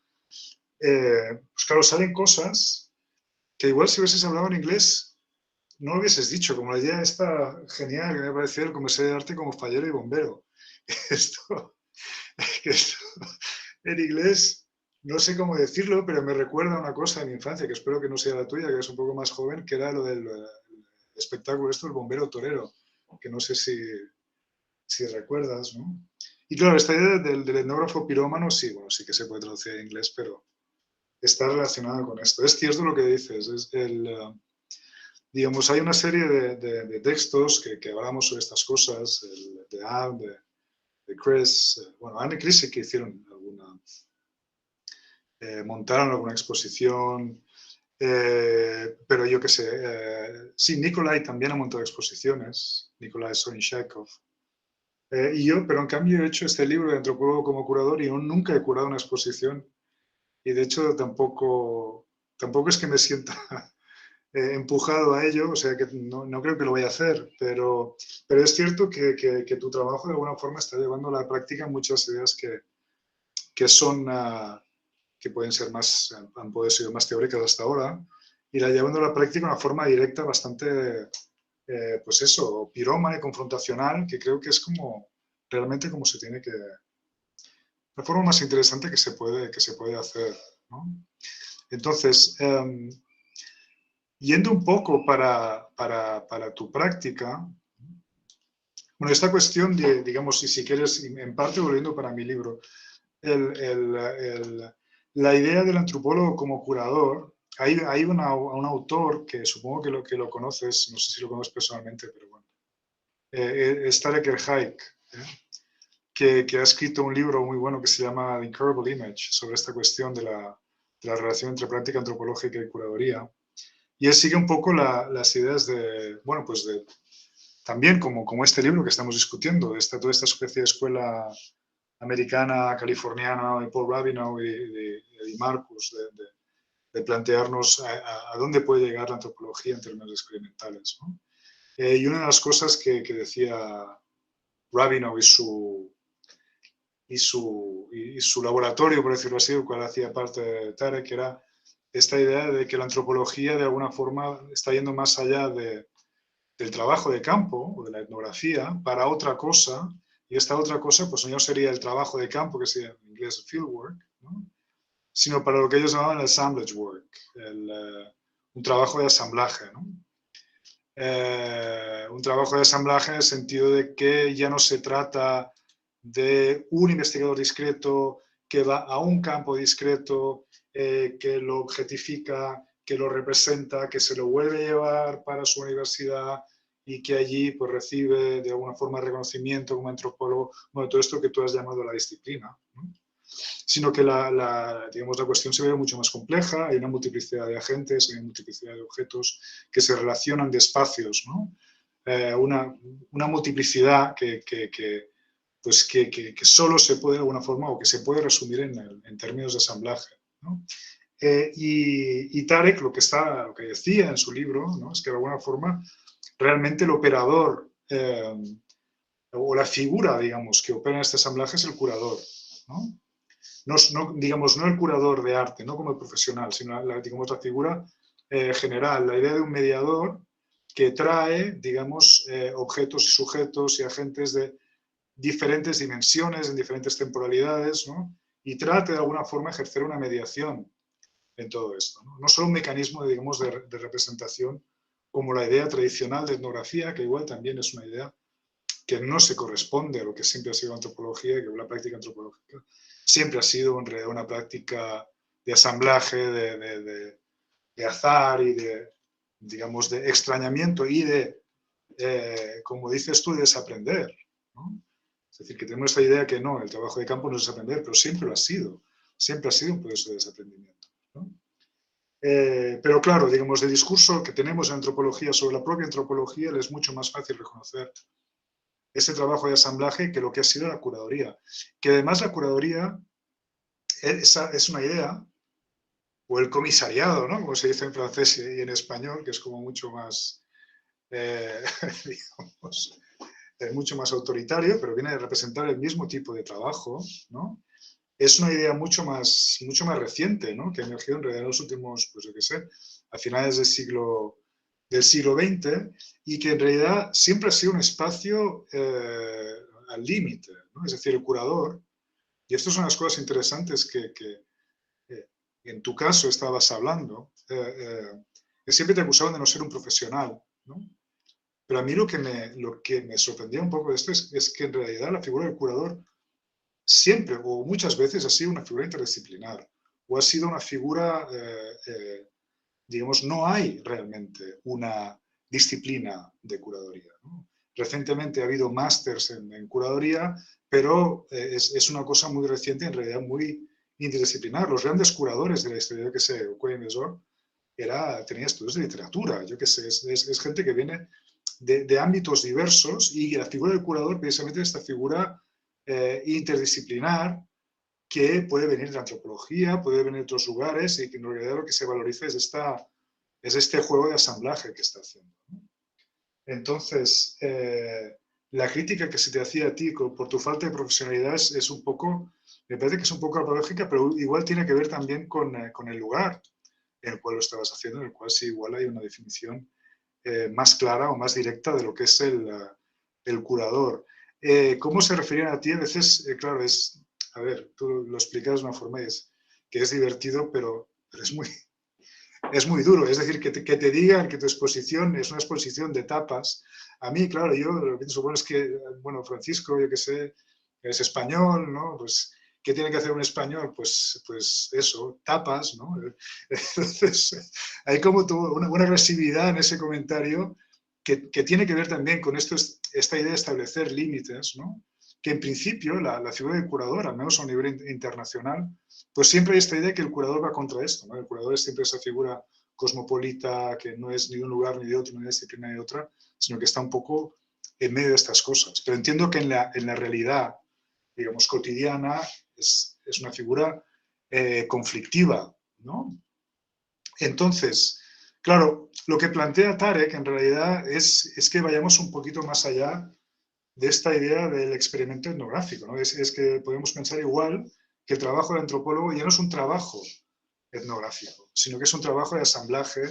pues claro, salen cosas que igual si hubieses hablado en inglés no lo hubieses dicho, como la idea esta genial que me parecía el comisario de arte como fallero y bombero. Esto en inglés, no sé cómo decirlo, pero me recuerda a una cosa de mi infancia, que espero que no sea la tuya, que es un poco más joven, que era lo del espectáculo esto, el bombero torero, que no sé si recuerdas, ¿no? Y claro, esta idea del etnógrafo pirómano, sí, bueno, sí que se puede traducir en inglés, pero está relacionada con esto. Es cierto lo que dices, digamos, hay una serie de textos que hablamos sobre estas cosas, de Anne, de Chris, bueno, Anne y Chris sí que hicieron montaron alguna exposición, pero yo qué sé, sí, Nikolai también ha montado exposiciones, Nikolai Solinshakov, pero en cambio he hecho este libro de antropólogo como curador y yo nunca he curado una exposición y de hecho tampoco es que me sienta empujado a ello, o sea que no creo que lo vaya a hacer, pero es cierto que tu trabajo de alguna forma está llevando a la práctica muchas ideas que son, que pueden ser han podido ser más teóricas hasta ahora, y la llevando a la práctica de una forma directa bastante, pues eso, pirómana y confrontacional, que creo que es como realmente como se tiene que... La forma más interesante que se puede hacer, ¿no? Entonces, yendo un poco para tu práctica, bueno, esta cuestión de, digamos, si quieres, en parte volviendo para mi libro, la idea del antropólogo como curador, hay un autor que supongo que lo conoces, no sé si lo conoces personalmente, pero bueno, es Tarek El Haik, que ha escrito un libro muy bueno que se llama The Incurable Image, sobre esta cuestión de la relación entre práctica antropológica y curaduría. Y él sigue un poco las ideas de, bueno, pues también como este libro que estamos discutiendo, de toda esta especie de escuela americana, californiana, de Paul Rabinow y Marcus, de plantearnos a dónde puede llegar la antropología en términos experimentales, ¿no? Y una de las cosas que decía Rabinow y su laboratorio, por decirlo así, del cual hacía parte de Tarek, era esta idea de que la antropología de alguna forma está yendo más allá del trabajo de campo o de la etnografía para otra cosa, y esta otra cosa pues no sería el trabajo de campo, que sería en inglés fieldwork, ¿no? Sino para lo que ellos llamaban el assemblage work, un trabajo de asamblaje, ¿no? Un trabajo de asamblaje en el sentido de que ya no se trata de un investigador discreto que va a un campo discreto, que lo objetifica, que lo representa, que se lo vuelve a llevar para su universidad y que allí pues, recibe de alguna forma reconocimiento como antropólogo, bueno, todo esto que tú has llamado la disciplina, ¿no? Sino que digamos, la cuestión se ve mucho más compleja, hay una multiplicidad de agentes, hay una multiplicidad de objetos que se relacionan de espacios, ¿no? Una multiplicidad que solo se puede de alguna forma o que se puede resumir en términos de asamblaje, ¿no? Y Tarek lo que decía en su libro, ¿no? Es que de alguna forma realmente el operador o la figura, digamos, que opera en este asamblaje es el curador, ¿no? Digamos, no el curador de arte, no como el profesional, sino digamos, la figura general, la idea de un mediador que trae, digamos, objetos y sujetos y agentes de diferentes dimensiones, en diferentes temporalidades, ¿no? Y trate de alguna forma ejercer una mediación en todo esto, ¿no? No solo un mecanismo, digamos, de representación como la idea tradicional de etnografía, que igual también es una idea que no se corresponde a lo que siempre ha sido antropología, que la práctica antropológica siempre ha sido en realidad una práctica de asamblaje, de azar y de, digamos, de extrañamiento y de, como dices tú, de desaprender, ¿no? Es decir, que tenemos esta idea que no, el trabajo de campo no es desaprender, pero siempre lo ha sido un proceso de desaprendimiento, ¿no? Pero claro, digamos, el discurso que tenemos en antropología sobre la propia antropología le es mucho más fácil reconocer ese trabajo de asamblaje que lo que ha sido la curaduría. Que además la curaduría es una idea, o el comisariado, ¿no? Como se dice en francés y en español, que es como mucho más, digamos, mucho más autoritario, pero viene a representar el mismo tipo de trabajo, ¿no? Es una idea mucho más reciente, ¿no? Que ha emergido en realidad en los últimos, pues yo qué sé, a finales del siglo XX, y que en realidad siempre ha sido un espacio al límite, ¿no? Es decir, el curador, y esto son las cosas interesantes que en tu caso estabas hablando, que siempre te acusaban de no ser un profesional, ¿no? Pero a mí lo que me sorprendía un poco de esto es que en realidad la figura del curador siempre o muchas veces ha sido una figura interdisciplinar o ha sido una figura, digamos, no hay realmente una disciplina de curaduría, ¿no? Recientemente ha habido másters en curaduría, pero es una cosa muy reciente, en realidad muy interdisciplinar. Los grandes curadores de la historia, yo que sé, Okoye Mesor, tenía estudios de literatura, yo que sé, es gente que viene de ámbitos diversos y la figura del curador precisamente es esta figura interdisciplinar que puede venir de la antropología, puede venir de otros lugares y que en realidad lo que se valoriza es este juego de asamblaje que está haciendo, ¿no? Entonces, la crítica que se te hacía a ti por tu falta de profesionalidad es un poco, me parece que es un poco apológica, pero igual tiene que ver también con el lugar en el cual lo estabas haciendo, en el cual sí igual hay una definición más clara o más directa de lo que es el curador. cómo se referían a ti. A veces, claro, a ver, tú lo explicas de una forma que es divertido, pero es muy duro. Es decir, que te digan que tu exposición es una exposición de tapas. A mí, claro, yo lo que supongo es que, bueno, Francisco, yo que sé, es español, ¿no? Pues, ¿qué tiene que hacer un español? Pues eso, tapas, ¿no? Entonces, hay como una agresividad en ese comentario que tiene que ver también con esta idea de establecer límites, ¿no? Que en principio la figura del curador, al menos a un nivel internacional, pues siempre hay esta idea que el curador va contra esto, ¿no? El curador es siempre esa figura cosmopolita que no es ni de un lugar ni de otro, ni de disciplina ni de otra, sino que está un poco en medio de estas cosas. Pero entiendo que en la realidad, digamos, cotidiana, es una figura conflictiva, ¿no? Entonces, claro, lo que plantea Tarek en realidad es que vayamos un poquito más allá de esta idea del experimento etnográfico, ¿no? Es que podemos pensar igual que el trabajo del antropólogo ya no es un trabajo etnográfico, sino que es un trabajo de asamblaje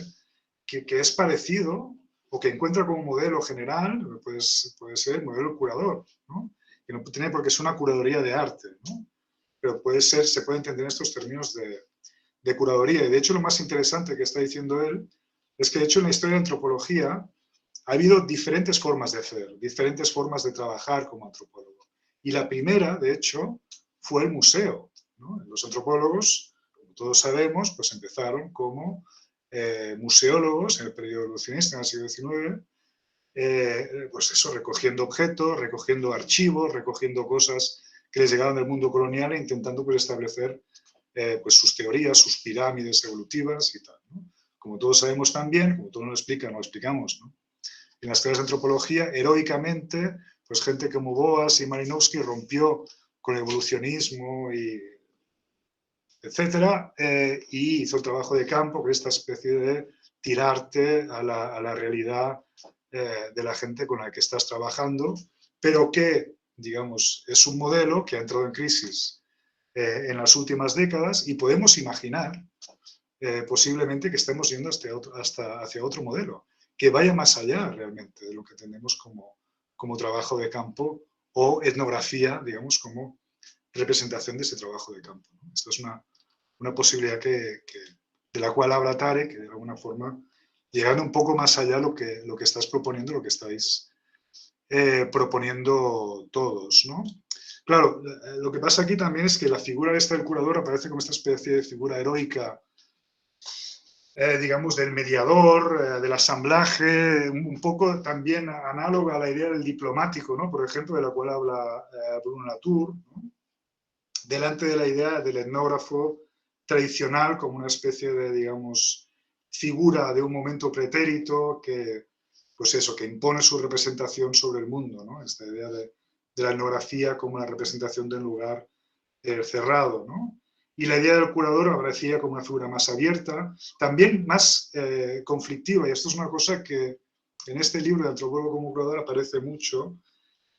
que es parecido o que encuentra como modelo general, pues, puede ser el modelo curador, ¿no? Que no tiene por qué ser una curaduría de arte, ¿no? Pero se puede entender en estos términos de curaduría. Y de hecho lo más interesante que está diciendo él es que de hecho en la historia de la antropología ha habido diferentes formas de hacer, diferentes formas de trabajar como antropólogo. Y la primera, de hecho, fue el museo, ¿no? Los antropólogos, como todos sabemos, pues empezaron como museólogos en el periodo evolucionista, en el siglo XIX, pues eso, recogiendo objetos, recogiendo archivos, recogiendo cosas que les llegaban del mundo colonial e intentando pues, establecer pues, sus teorías, sus pirámides evolutivas y tal, ¿no? Como todos sabemos también, como todos nos explican, lo explicamos, ¿no? En las clases de antropología, heroicamente, pues gente como Boas y Malinowski rompió con el evolucionismo y etcétera, y hizo el trabajo de campo, que es esta especie de tirarte a la realidad de la gente con la que estás trabajando, pero que, digamos, es un modelo que ha entrado en crisis en las últimas décadas y podemos imaginar posiblemente que estemos yendo hacia otro modelo, que vaya más allá realmente de lo que tenemos como trabajo de campo o etnografía, digamos, como representación de ese trabajo de campo, ¿no? Esto es una posibilidad de la cual habla Tarek, que de alguna forma, llegando un poco más allá lo que estás proponiendo, lo que estáis proponiendo todos, ¿no? Claro, lo que pasa aquí también es que la figura esta del curador aparece como esta especie de figura heroica, digamos, del mediador, del asamblaje, un poco también análoga a la idea del diplomático, ¿no? Por ejemplo, de la cual habla Bruno Latour, ¿no? Delante de la idea del etnógrafo tradicional como una especie de, digamos, figura de un momento pretérito que, pues eso, que impone su representación sobre el mundo, ¿no? Esta idea de la etnografía como una representación de un lugar cerrado, ¿no? Y la idea del curador aparecía como una figura más abierta, también más conflictiva, y esto es una cosa que en este libro de Antropólogo como curador aparece mucho,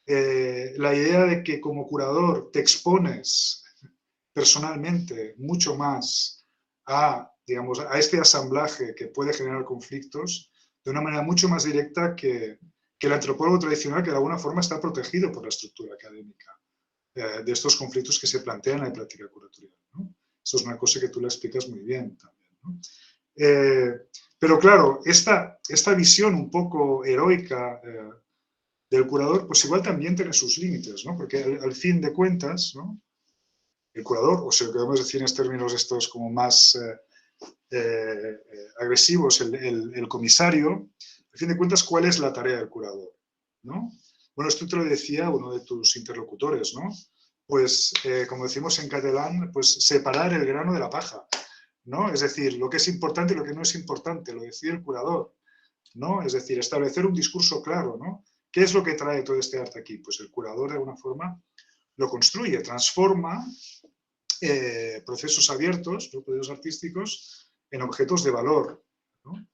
la idea de que como curador te expones personalmente mucho más digamos, a este asamblaje que puede generar conflictos de una manera mucho más directa que el antropólogo tradicional, que de alguna forma está protegido por la estructura académica de estos conflictos que se plantean en la práctica curatorial, ¿no? Eso es una cosa que tú le explicas muy bien también, ¿no? Pero claro, esta visión un poco heroica del curador, pues igual también tiene sus límites, ¿no? Porque al fin de cuentas, ¿no? El curador, o sea, lo que podemos decir en términos estos como más agresivos, el comisario, al fin de cuentas, ¿cuál es la tarea del curador? ¿No? Bueno, esto te lo decía uno de tus interlocutores, ¿no? Pues, como decimos en catalán, pues separar el grano de la paja, ¿no? Es decir, lo que es importante y lo que no es importante, lo decía el curador, ¿no? Es decir, establecer un discurso claro, ¿no? ¿Qué es lo que trae todo este arte aquí? Pues el curador, de alguna forma, lo construye, transforma procesos abiertos, procesos artísticos, en objetos de valor, ¿no?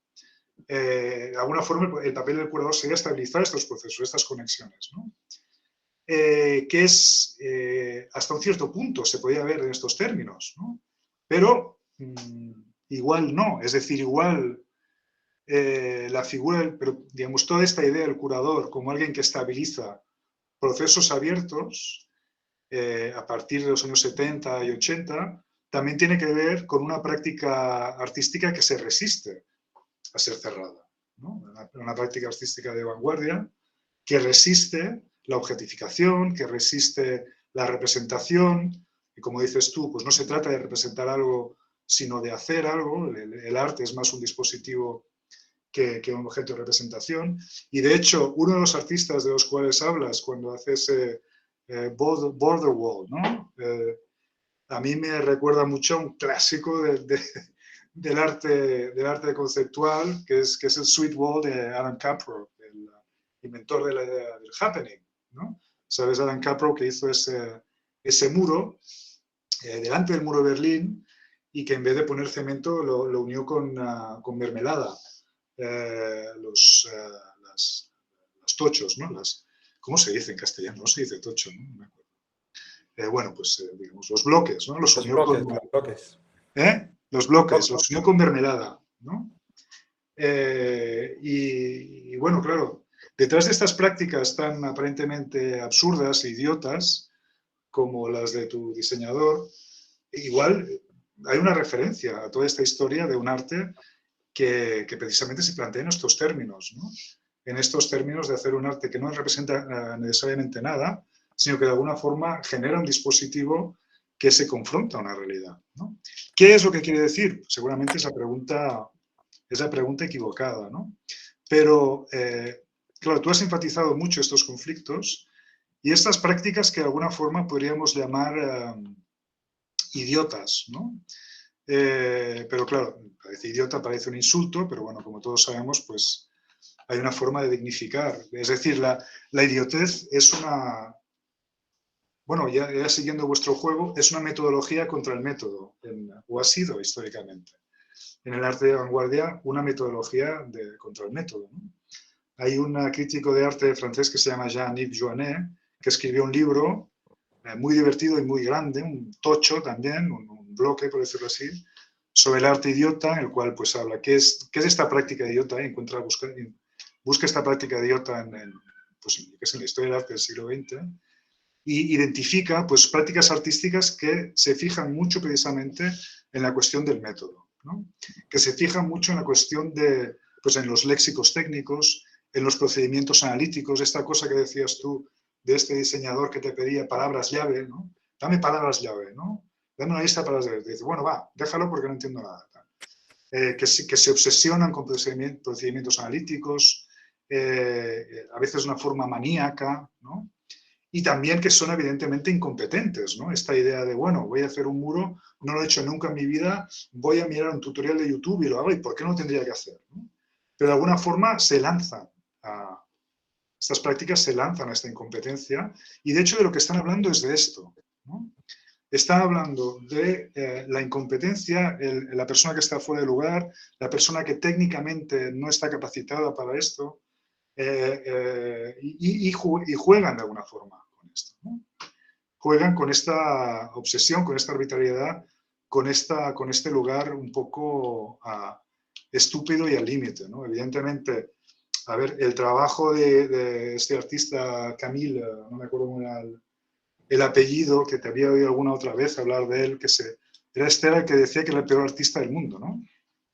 De alguna forma, el papel del curador sería estabilizar estos procesos, estas conexiones, ¿no? Que es, hasta un cierto punto, se podía ver en estos términos, ¿no? Pero igual no, es decir, igual la figura, pero digamos, toda esta idea del curador como alguien que estabiliza procesos abiertos, a partir de los años 70 y 80, también tiene que ver con una práctica artística que se resiste a ser cerrada, ¿no? Una práctica artística de vanguardia que resiste la objetificación, que resiste la representación, y como dices tú, pues no se trata de representar algo, sino de hacer algo. El arte es más un dispositivo que un objeto de representación. Y de hecho, uno de los artistas de los cuales hablas cuando haces Border Wall, ¿no? A mí me recuerda mucho a un clásico del arte conceptual, que es el Sweet Wall de Alan Caprow, el inventor de la idea del happening, ¿no? ¿Sabes? Alan Caprow, que hizo ese muro delante del muro de Berlín, y que en vez de poner cemento lo unió con mermelada. Los tochos, ¿no? ¿Cómo se dice en castellano? No se dice tocho, ¿no? No me acuerdo. Bueno, pues digamos, los bloques, ¿no? Los bloques. Los bloques, los unió con mermelada, ¿no? Y bueno, claro, detrás de estas prácticas tan aparentemente absurdas e idiotas, como las de tu diseñador, igual hay una referencia a toda esta historia de un arte que precisamente se plantea en estos términos, ¿no? En estos términos de hacer un arte que no representa necesariamente nada, sino que de alguna forma genera un dispositivo que se confronta a una realidad, ¿no? ¿Qué es lo que quiere decir? Seguramente es la pregunta equivocada, ¿no? Pero, claro, tú has enfatizado mucho estos conflictos y estas prácticas que de alguna forma podríamos llamar idiotas, ¿no? Pero claro, parece idiota, parece un insulto, pero bueno, como todos sabemos, pues hay una forma de dignificar. Es decir, la idiotez es una... Bueno, ya siguiendo vuestro juego, es una metodología contra el método, o ha sido históricamente. En el arte de vanguardia, una metodología contra el método, ¿no? Hay un crítico de arte francés que se llama Jean-Yves Joannet, que escribió un libro muy divertido y muy grande, un tocho también, un bloque, por decirlo así, sobre el arte idiota, en el cual pues habla qué es esta práctica idiota, y busca esta práctica idiota en la historia del arte del siglo XX, y identifica pues prácticas artísticas que se fijan mucho precisamente en la cuestión del método, ¿no? Que se fijan mucho en la cuestión en los léxicos técnicos, en los procedimientos analíticos, esta cosa que decías tú de este diseñador que te pedía palabras llave, ¿no? Dame palabras llave, ¿no? Dame una lista de palabras llave. Te dice, bueno, va, déjalo porque no entiendo nada. Que se obsesionan con procedimientos analíticos, a veces de una forma maníaca, ¿no? Y también que son evidentemente incompetentes, ¿no? Esta idea de, bueno, voy a hacer un muro, no lo he hecho nunca en mi vida, voy a mirar un tutorial de YouTube y lo hago, ¿y por qué no lo tendría que hacer? ¿No? Pero de alguna forma se lanzan estas prácticas se lanzan a esta incompetencia, y de hecho de lo que están hablando es de esto, ¿no? Están hablando de la incompetencia, la persona que está fuera de lugar, la persona que técnicamente no está capacitada para esto, y juegan de alguna forma con esto, ¿no? Juegan con esta obsesión, con esta arbitrariedad, con este lugar un poco estúpido y al límite, ¿no? Evidentemente, a ver, el trabajo de este artista Camille, no me acuerdo muy bien el apellido, que te había oído alguna otra vez hablar de él, era el que decía que era el peor artista del mundo, ¿no?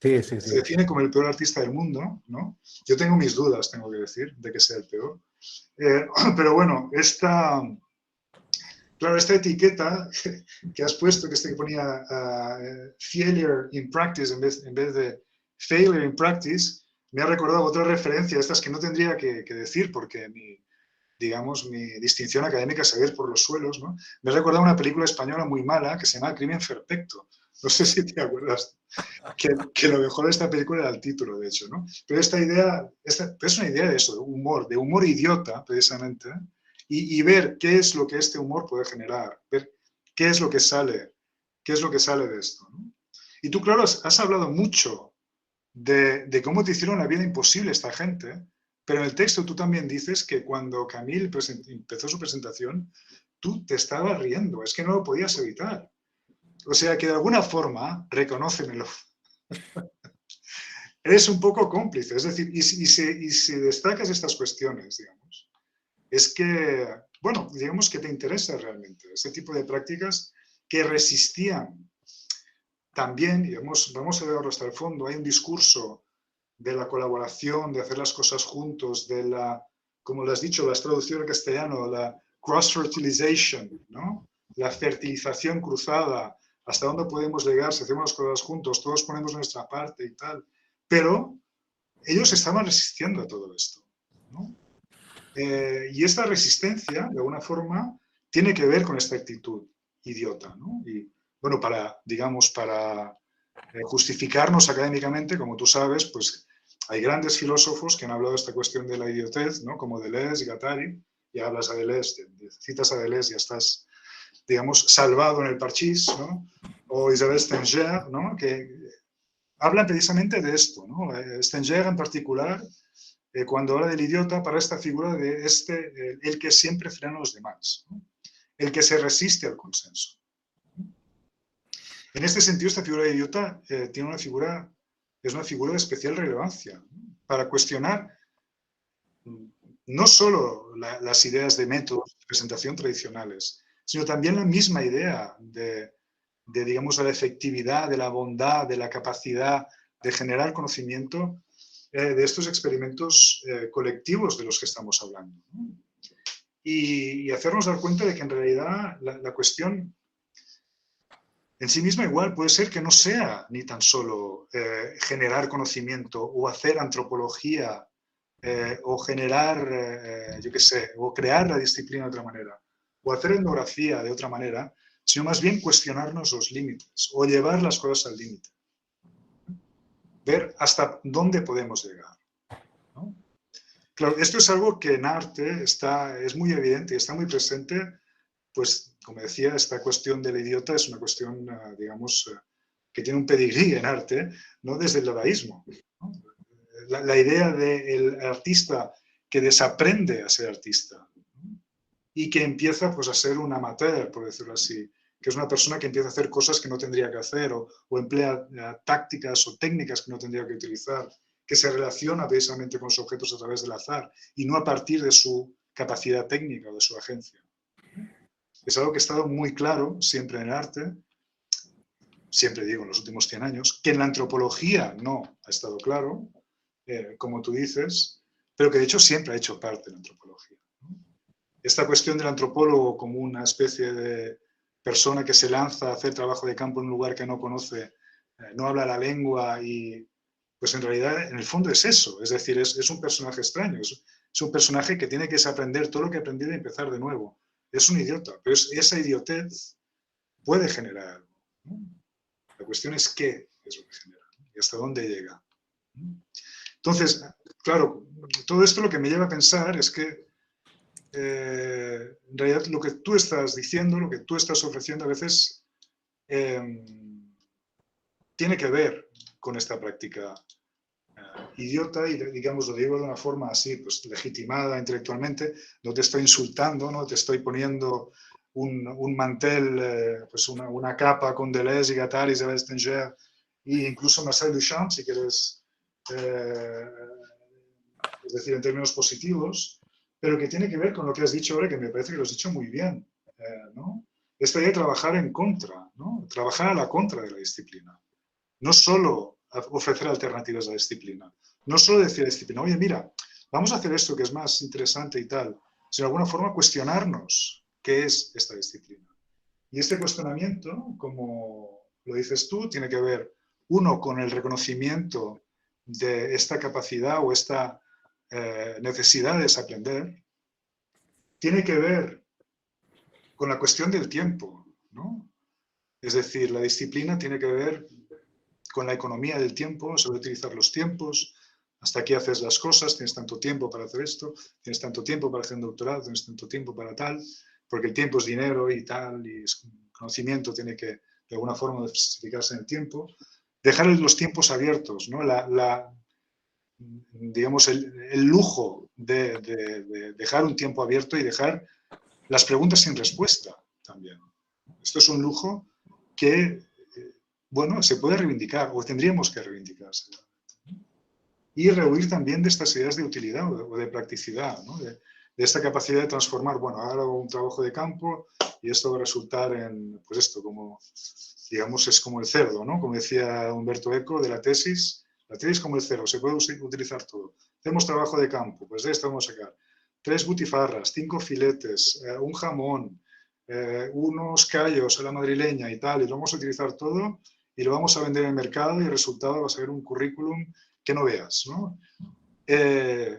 Sí. Se define como el peor artista del mundo, ¿no? Yo tengo mis dudas, tengo que decir, de que sea el peor. Pero bueno, esta etiqueta que has puesto, que ponía failure in practice en vez de failure in practice, me ha recordado otra referencia, estas que no tendría que decir porque mi distinción académica se ve por los suelos, ¿no? Me ha recordado una película española muy mala que se llama Crimen Perfecto. No sé si te acuerdas que lo mejor de esta película era el título, de hecho, ¿no? Pero esta idea es una idea de eso, de humor idiota, precisamente, y ver qué es lo que este humor puede generar, ver qué es lo que sale de esto, ¿no? Y tú, claro, has hablado mucho de cómo te hicieron la vida imposible esta gente, pero en el texto tú también dices que cuando Camille empezó su presentación, tú te estabas riendo, es que no lo podías evitar. O sea que de alguna forma, reconócemelo, eres un poco cómplice. Es decir, y si destacas estas cuestiones, digamos, es que bueno, digamos que te interesa realmente, este tipo de prácticas que resistían también, y vamos a verlo hasta el fondo, hay un discurso de la colaboración, de hacer las cosas juntos, de la, como lo has dicho, lo has traducido al castellano, la cross-fertilization, ¿no? La fertilización cruzada, hasta dónde podemos llegar si hacemos las cosas juntos, todos ponemos nuestra parte y tal. Pero ellos estaban resistiendo a todo esto, ¿no? Y esta resistencia, de alguna forma, tiene que ver con esta actitud idiota, ¿no? Y, bueno, digamos, para justificarnos académicamente, como tú sabes, pues hay grandes filósofos que han hablado de esta cuestión de la idiotez, ¿no? Como Deleuze y Guattari, y hablas a Deleuze, citas a Deleuze y ya estás, digamos, salvado en el parchís, ¿no? O Isabelle Stenger, ¿no? Que hablan precisamente de esto, ¿no? Stenger en particular, cuando habla del idiota, para esta figura de el que siempre frena a los demás, ¿no? El que se resiste al consenso. En este sentido, esta figura de idiota es una figura de especial relevancia, ¿no? Para cuestionar no solo las ideas de métodos de presentación tradicionales, sino también la misma idea de, digamos, de la efectividad, de la bondad, de la capacidad de generar conocimiento de estos experimentos colectivos de los que estamos hablando, ¿no? Y hacernos dar cuenta de que en realidad la cuestión en sí misma igual puede ser que no sea ni tan solo generar conocimiento o hacer antropología o generar, yo qué sé, o crear la disciplina de otra manera, o hacer etnografía de otra manera, sino más bien cuestionarnos los límites o llevar las cosas al límite. Ver hasta dónde podemos llegar, ¿no? Claro, esto es algo que en arte es muy evidente y está muy presente, pues, como decía, esta cuestión del idiota es una cuestión, digamos, que tiene un pedigrí en arte, ¿no? Desde el dadaísmo, ¿no? La idea del artista que desaprende a ser artista, ¿no? Y que empieza, pues, a ser un amateur, por decirlo así, que es una persona que empieza a hacer cosas que no tendría que hacer o emplea tácticas o técnicas que no tendría que utilizar, que se relaciona precisamente con los objetos a través del azar y no a partir de su capacidad técnica o de su agencia. Es algo que ha estado muy claro siempre en el arte, siempre digo en los últimos 100 años, que en la antropología no ha estado claro, como tú dices, pero que de hecho siempre ha hecho parte de la antropología, ¿no? Esta cuestión del antropólogo como una especie de persona que se lanza a hacer trabajo de campo en un lugar que no conoce, no habla la lengua y pues en realidad en el fondo es eso, es decir, es un personaje extraño, es un personaje que tiene que desaprender todo lo que ha aprendido y empezar de nuevo. Es un idiota, pero esa idiotez puede generar algo, ¿no? La cuestión es qué es lo que genera, ¿no? Y hasta dónde llega, ¿no? Entonces, claro, todo esto lo que me lleva a pensar es que en realidad lo que tú estás diciendo, lo que tú estás ofreciendo a veces tiene que ver con esta práctica idiota y, digamos, lo digo de una forma así, pues legitimada intelectualmente, no te estoy insultando, no te estoy poniendo un mantel, pues una capa con Deleuze y Guattari, Isabelle Stenger e incluso Marcel Duchamp, si quieres, es decir, en términos positivos, pero que tiene que ver con lo que has dicho ahora, que me parece que lo has dicho muy bien, ¿no? Esto de trabajar en contra, ¿no? Trabajar a la contra de la disciplina. No solo ofrecer alternativas a la disciplina, no solo decir a la disciplina, oye, mira, vamos a hacer esto que es más interesante y tal, sino de alguna forma cuestionarnos qué es esta disciplina. Y este cuestionamiento, como lo dices tú, tiene que ver, uno, con el reconocimiento de esta capacidad o esta necesidad de desaprender, tiene que ver con la cuestión del tiempo, ¿no? Es decir, la disciplina tiene que ver con la economía del tiempo, sobre utilizar los tiempos, hasta aquí haces las cosas, tienes tanto tiempo para hacer esto, tienes tanto tiempo para hacer un doctorado, tienes tanto tiempo para tal, porque el tiempo es dinero y tal, y el conocimiento tiene que, de alguna forma, justificarse en el tiempo. Dejar los tiempos abiertos, ¿no? Digamos, el lujo de dejar un tiempo abierto y dejar las preguntas sin respuesta también. Esto es un lujo que, bueno, se puede reivindicar o tendríamos que reivindicarse. Y rehuir también de estas ideas de utilidad o de practicidad, ¿no? De de esta capacidad de transformar, bueno, ahora hago un trabajo de campo y esto va a resultar en, pues esto, como, digamos, es como el cerdo, ¿no? Como decía Humberto Eco de la tesis como el cerdo, se puede utilizar todo. Hacemos trabajo de campo, pues de esto vamos a sacar 3 butifarras, 5 filetes, un jamón, unos callos a la madrileña y tal, y lo vamos a utilizar todo y lo vamos a vender en el mercado y el resultado va a ser un currículum que no veas, ¿no?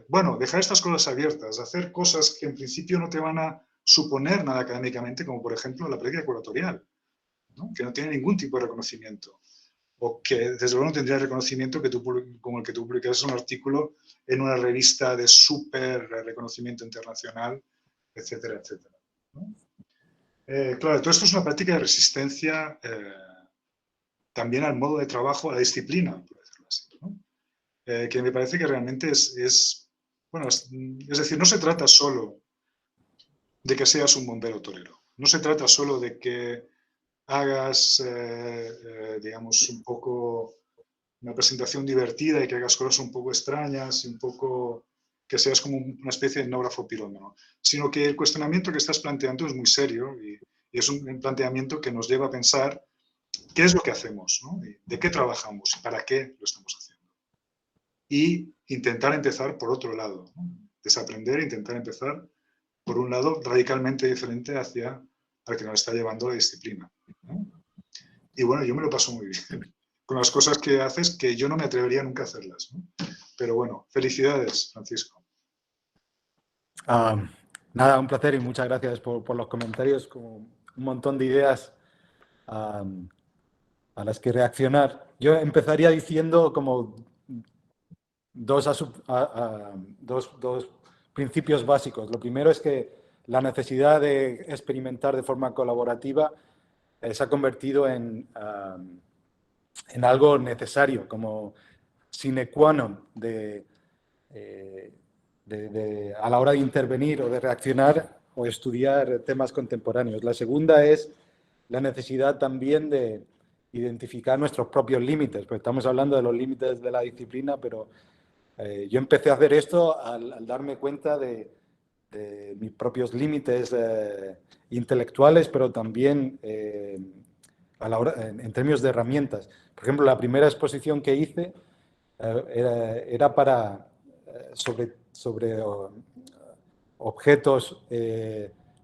Bueno, dejar estas cosas abiertas, hacer cosas que en principio no te van a suponer nada académicamente, como por ejemplo la práctica curatorial, ¿no? Que no tiene ningún tipo de reconocimiento, o que desde luego no tendría el reconocimiento que como el que tú publicas un artículo en una revista de súper reconocimiento internacional, etcétera, etcétera, ¿no? Claro, todo esto es una práctica de resistencia también al modo de trabajo, a la disciplina, por decirlo así, ¿no? Que me parece que realmente bueno, es decir, no se trata solo de que seas un bombero torero, no se trata solo de que hagas, digamos, un poco una presentación divertida y que hagas cosas un poco extrañas y un poco que seas como una especie de etnógrafo pirómano, sino que el cuestionamiento que estás planteando es muy serio y es un planteamiento que nos lleva a pensar qué es lo que hacemos, ¿no? De qué trabajamos y para qué lo estamos haciendo. Y intentar empezar por otro lado, ¿no? Desaprender e intentar empezar por un lado radicalmente diferente hacia al que nos está llevando la disciplina, ¿no? Y bueno, yo me lo paso muy bien con las cosas que haces que yo no me atrevería nunca a hacerlas, ¿no? Pero bueno, felicidades, Francisco. Nada, un placer y muchas gracias por los comentarios, como un montón de ideas a las que reaccionar. Yo empezaría diciendo como dos principios básicos. Lo primero es que la necesidad de experimentar de forma colaborativa se ha convertido en algo necesario, como sine qua non a la hora de intervenir o de reaccionar o estudiar temas contemporáneos. La segunda es la necesidad también de identificar nuestros propios límites, pues estamos hablando de los límites de la disciplina, pero yo empecé a hacer esto al darme cuenta de mis propios límites intelectuales, pero también a la hora, en términos de herramientas. Por ejemplo, la primera exposición que hice era para sobre objetos,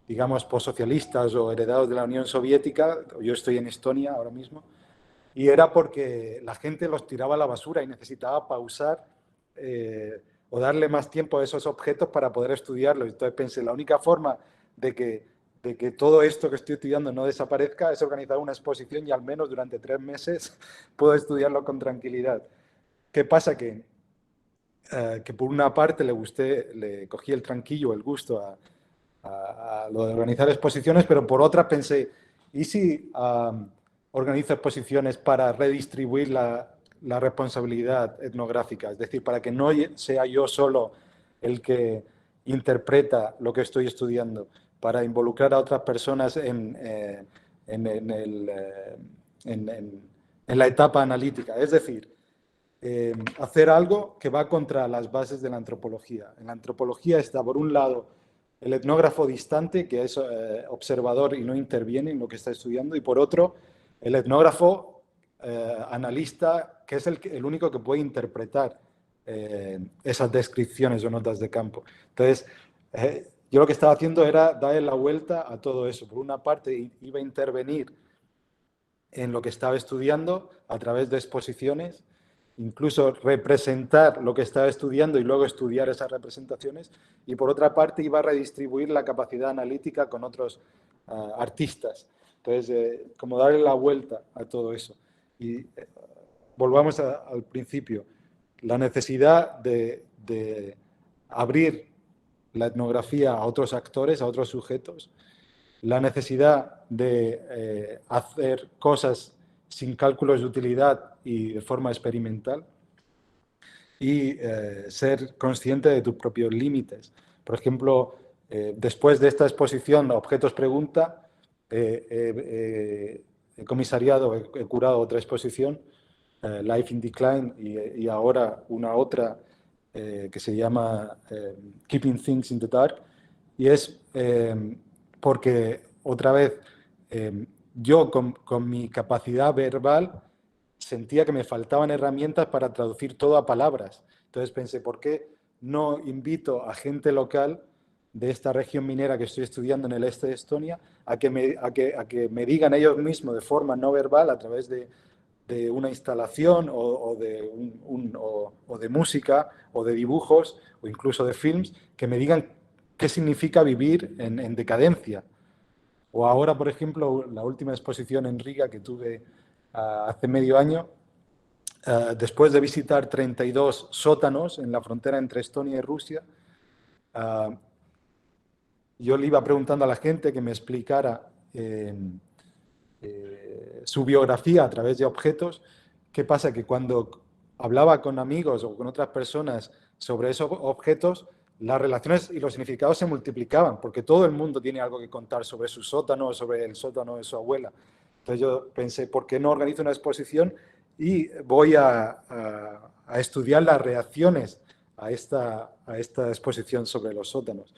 digamos, postsocialistas o heredados de la Unión Soviética. Yo estoy en Estonia ahora mismo. Y era porque la gente los tiraba a la basura y necesitaba pausar o darle más tiempo a esos objetos para poder estudiarlos. Entonces pensé, la única forma de que todo esto que estoy estudiando no desaparezca es organizar una exposición y al menos durante 3 meses puedo estudiarlo con tranquilidad. ¿Qué pasa? Que por una parte le cogí el tranquillo, el gusto a lo de organizar exposiciones, pero por otra pensé, ¿y si organizo exposiciones para redistribuir la responsabilidad etnográfica? Es decir, para que no sea yo solo el que interpreta lo que estoy estudiando, para involucrar a otras personas en la etapa analítica. Es decir, hacer algo que va contra las bases de la antropología. En la antropología está, por un lado, el etnógrafo distante, que es observador y no interviene en lo que está estudiando, y por otro, el etnógrafo analista, que es el único que puede interpretar esas descripciones o notas de campo. Entonces, yo lo que estaba haciendo era darle la vuelta a todo eso. Por una parte, iba a intervenir en lo que estaba estudiando a través de exposiciones, incluso representar lo que estaba estudiando y luego estudiar esas representaciones, y por otra parte iba a redistribuir la capacidad analítica con otros artistas. Entonces, como darle la vuelta a todo eso. Y volvamos al principio, la necesidad de abrir la etnografía a otros actores, a otros sujetos, la necesidad de hacer cosas sin cálculos de utilidad y de forma experimental, y ser consciente de tus propios límites. Por ejemplo, después de esta exposición Objetos Pregunta, he comisariado, he curado otra exposición, Life in Decline, y ahora una otra que se llama Keeping Things in the Dark, Y es porque, otra vez, yo con mi capacidad verbal sentía que me faltaban herramientas para traducir todo a palabras. Entonces pensé, ¿por qué no invito a gente local de esta región minera que estoy estudiando en el este de Estonia a que me digan ellos mismos de forma no verbal, a través de una instalación o de música o de dibujos o incluso de films, que me digan qué significa vivir en decadencia? O ahora, por ejemplo, la última exposición en Riga que tuve hace medio año, después de visitar 32 sótanos en la frontera entre Estonia y Rusia, yo le iba preguntando a la gente que me explicara su biografía a través de objetos. ¿Qué pasa? Que cuando hablaba con amigos o con otras personas sobre esos objetos, las relaciones y los significados se multiplicaban, porque todo el mundo tiene algo que contar sobre su sótano o sobre el sótano de su abuela. Entonces yo pensé, ¿por qué no organizo una exposición y voy a estudiar las reacciones a esta exposición sobre los sótanos?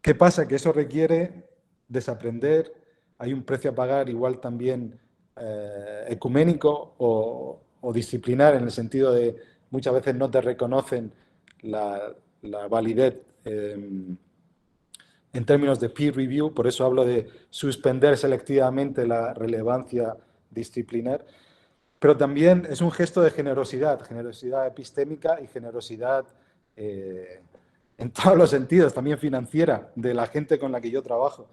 ¿Qué pasa? Que eso requiere desaprender, hay un precio a pagar igual también ecuménico o disciplinar, en el sentido de muchas veces no te reconocen la validez en términos de peer review, por eso hablo de suspender selectivamente la relevancia disciplinar, pero también es un gesto de generosidad epistémica y generosidad en todos los sentidos, también financiera, de la gente con la que yo trabajo.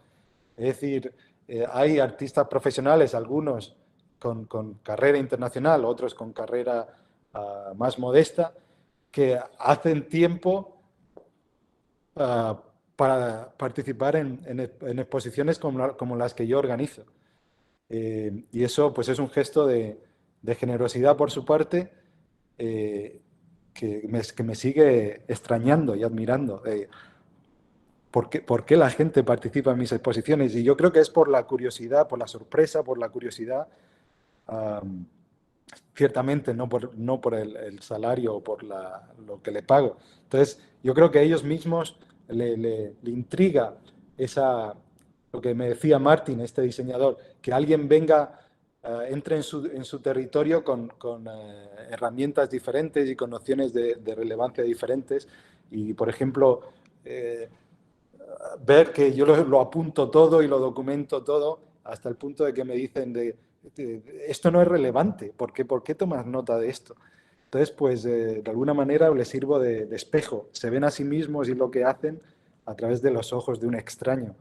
Es decir, hay artistas profesionales, algunos con carrera internacional, otros con carrera más modesta, que hacen tiempo para participar en exposiciones como las que yo organizo. Y eso pues es un gesto de generosidad por su parte, que me sigue extrañando y admirando. ¿Por qué la gente participa en mis exposiciones? Y yo creo que es por la curiosidad, por la sorpresa, por la curiosidad. Ciertamente no por el salario o por lo que le pago. Entonces, yo creo que a ellos mismos le intriga lo que me decía Martin, este diseñador, que alguien venga, entre en su territorio con herramientas diferentes y con nociones de relevancia diferentes. Y, por ejemplo, ver que yo lo apunto todo y lo documento todo, hasta el punto de que me dicen esto no es relevante, ¿por qué tomas nota de esto? Entonces, pues de alguna manera les sirvo de espejo, se ven a sí mismos y lo que hacen a través de los ojos de un extraño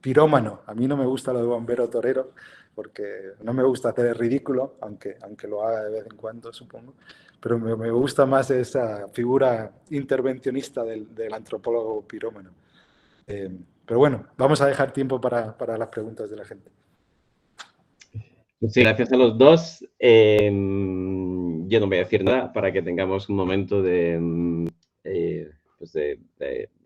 pirómano. A mí no me gusta lo de bombero torero, porque no me gusta hacer el ridículo, aunque lo haga de vez en cuando, supongo, pero me gusta más esa figura intervencionista del antropólogo pirómano. Pero bueno, vamos a dejar tiempo para las preguntas de la gente. Sí, gracias a los dos. Yo no voy a decir nada para que tengamos un momento de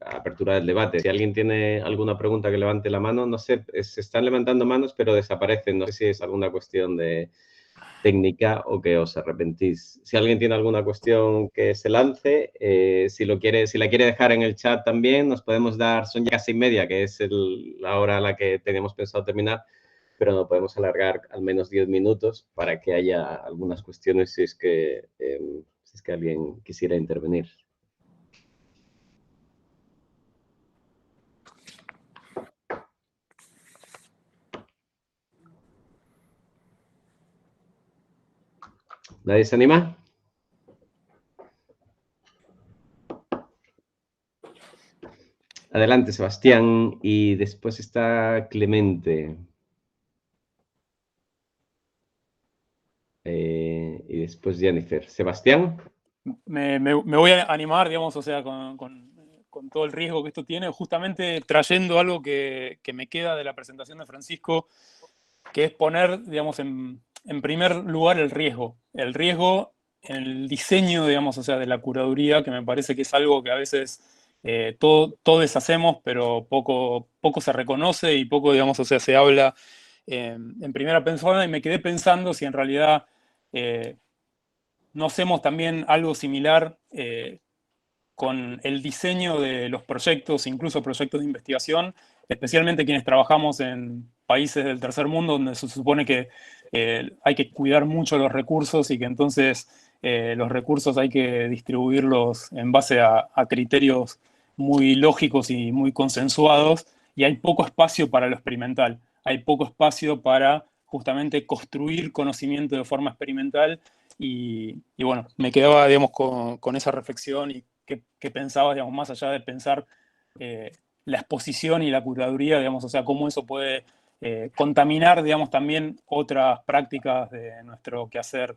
apertura del debate. Si alguien tiene alguna pregunta, que levante la mano. No sé, se están levantando manos, pero desaparecen. No sé si es alguna cuestión de técnica o que os arrepentís. Si alguien tiene alguna cuestión, que se lance. Si la quiere dejar en el chat también, nos podemos dar, son ya casi media, que es la hora a la que teníamos pensado terminar, pero no podemos alargar al menos 10 minutos para que haya algunas cuestiones si es que alguien quisiera intervenir. ¿Nadie se anima? Adelante, Sebastián, y después está Clemente. Y después Jennifer. Sebastián. Me voy a animar, digamos, o sea, con todo el riesgo que esto tiene, justamente trayendo algo que me queda de la presentación de Francisco, que es poner, digamos, en primer lugar el riesgo en el diseño, digamos, o sea, de la curaduría, que me parece que es algo que a veces todos hacemos, pero poco se reconoce y poco, digamos, o sea, se habla en primera persona, y me quedé pensando si en realidad no hacemos también algo similar con el diseño de los proyectos, incluso proyectos de investigación, especialmente quienes trabajamos en países del tercer mundo, donde se supone que hay que cuidar mucho los recursos y que entonces los recursos hay que distribuirlos en base a criterios muy lógicos y muy consensuados, y hay poco espacio para lo experimental, hay poco espacio para justamente construir conocimiento de forma experimental, y bueno, me quedaba, digamos, con esa reflexión y qué pensabas, digamos, más allá de pensar la exposición y la curaduría, digamos, o sea, cómo eso puede contaminar, digamos, también otras prácticas de nuestro quehacer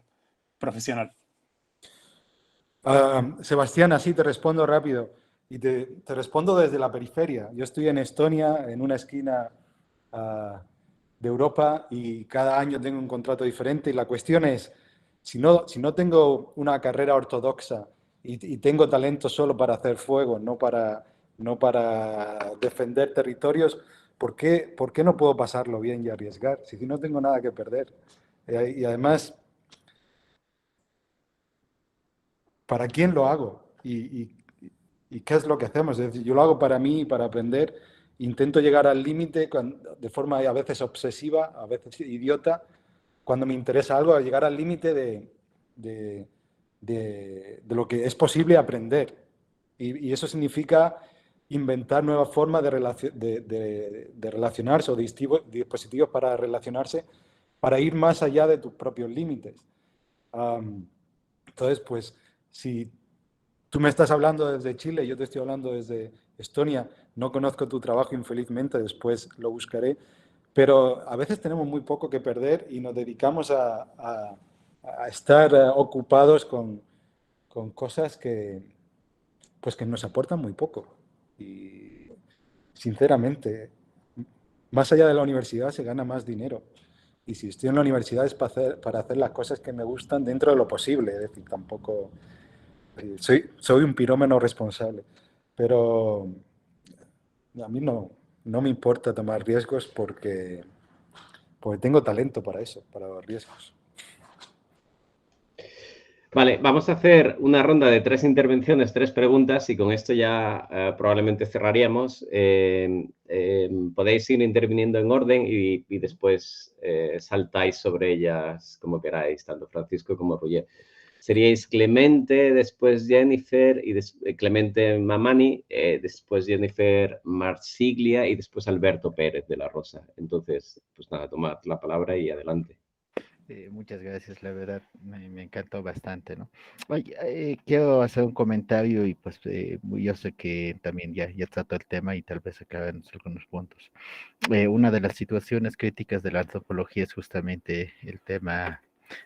profesional. Sebastián, así te respondo rápido. Y te respondo desde la periferia. Yo estoy en Estonia, en una esquina de Europa, y cada año tengo un contrato diferente. Y la cuestión es, si no tengo una carrera ortodoxa y tengo talento solo para hacer fuego, no para defender territorios, ¿por qué no puedo pasarlo bien y arriesgar? Si no tengo nada que perder. Y además, ¿para quién lo hago? ¿Y qué es lo que hacemos? Es decir, yo lo hago para mí, para aprender. Intento llegar al límite de forma a veces obsesiva, a veces idiota, cuando me interesa algo, a llegar al límite de lo que es posible aprender. Y eso significa inventar nuevas formas de relacionarse, o dispositivos para relacionarse, para ir más allá de tus propios límites. Entonces, pues, si tú me estás hablando desde Chile, yo te estoy hablando desde Estonia, no conozco tu trabajo, infelizmente, después lo buscaré, pero a veces tenemos muy poco que perder y nos dedicamos a estar ocupados con cosas pues que nos aportan muy poco. Y sinceramente, más allá de la universidad se gana más dinero. Y si estoy en la universidad es para hacer las cosas que me gustan dentro de lo posible. Es decir, tampoco... Soy un pirómano responsable. Pero a mí no me importa tomar riesgos porque tengo talento para eso, para los riesgos. Vale, vamos a hacer una ronda de 3 intervenciones, 3 preguntas, y con esto ya probablemente cerraríamos. Podéis ir interviniendo en orden y después saltáis sobre ellas como queráis, tanto Francisco como Roger. Seríais Clemente, después Jennifer, y Clemente Mamani, después Jennifer Marsiglia y después Alberto Pérez de la Rosa. Entonces, pues nada, tomad la palabra y adelante. Muchas gracias, la verdad me encantó bastante, ¿no? Oye, quiero hacer un comentario y pues yo sé que también ya trató el tema y tal vez aclararnos algunos puntos. Una de las situaciones críticas de la antropología es justamente el tema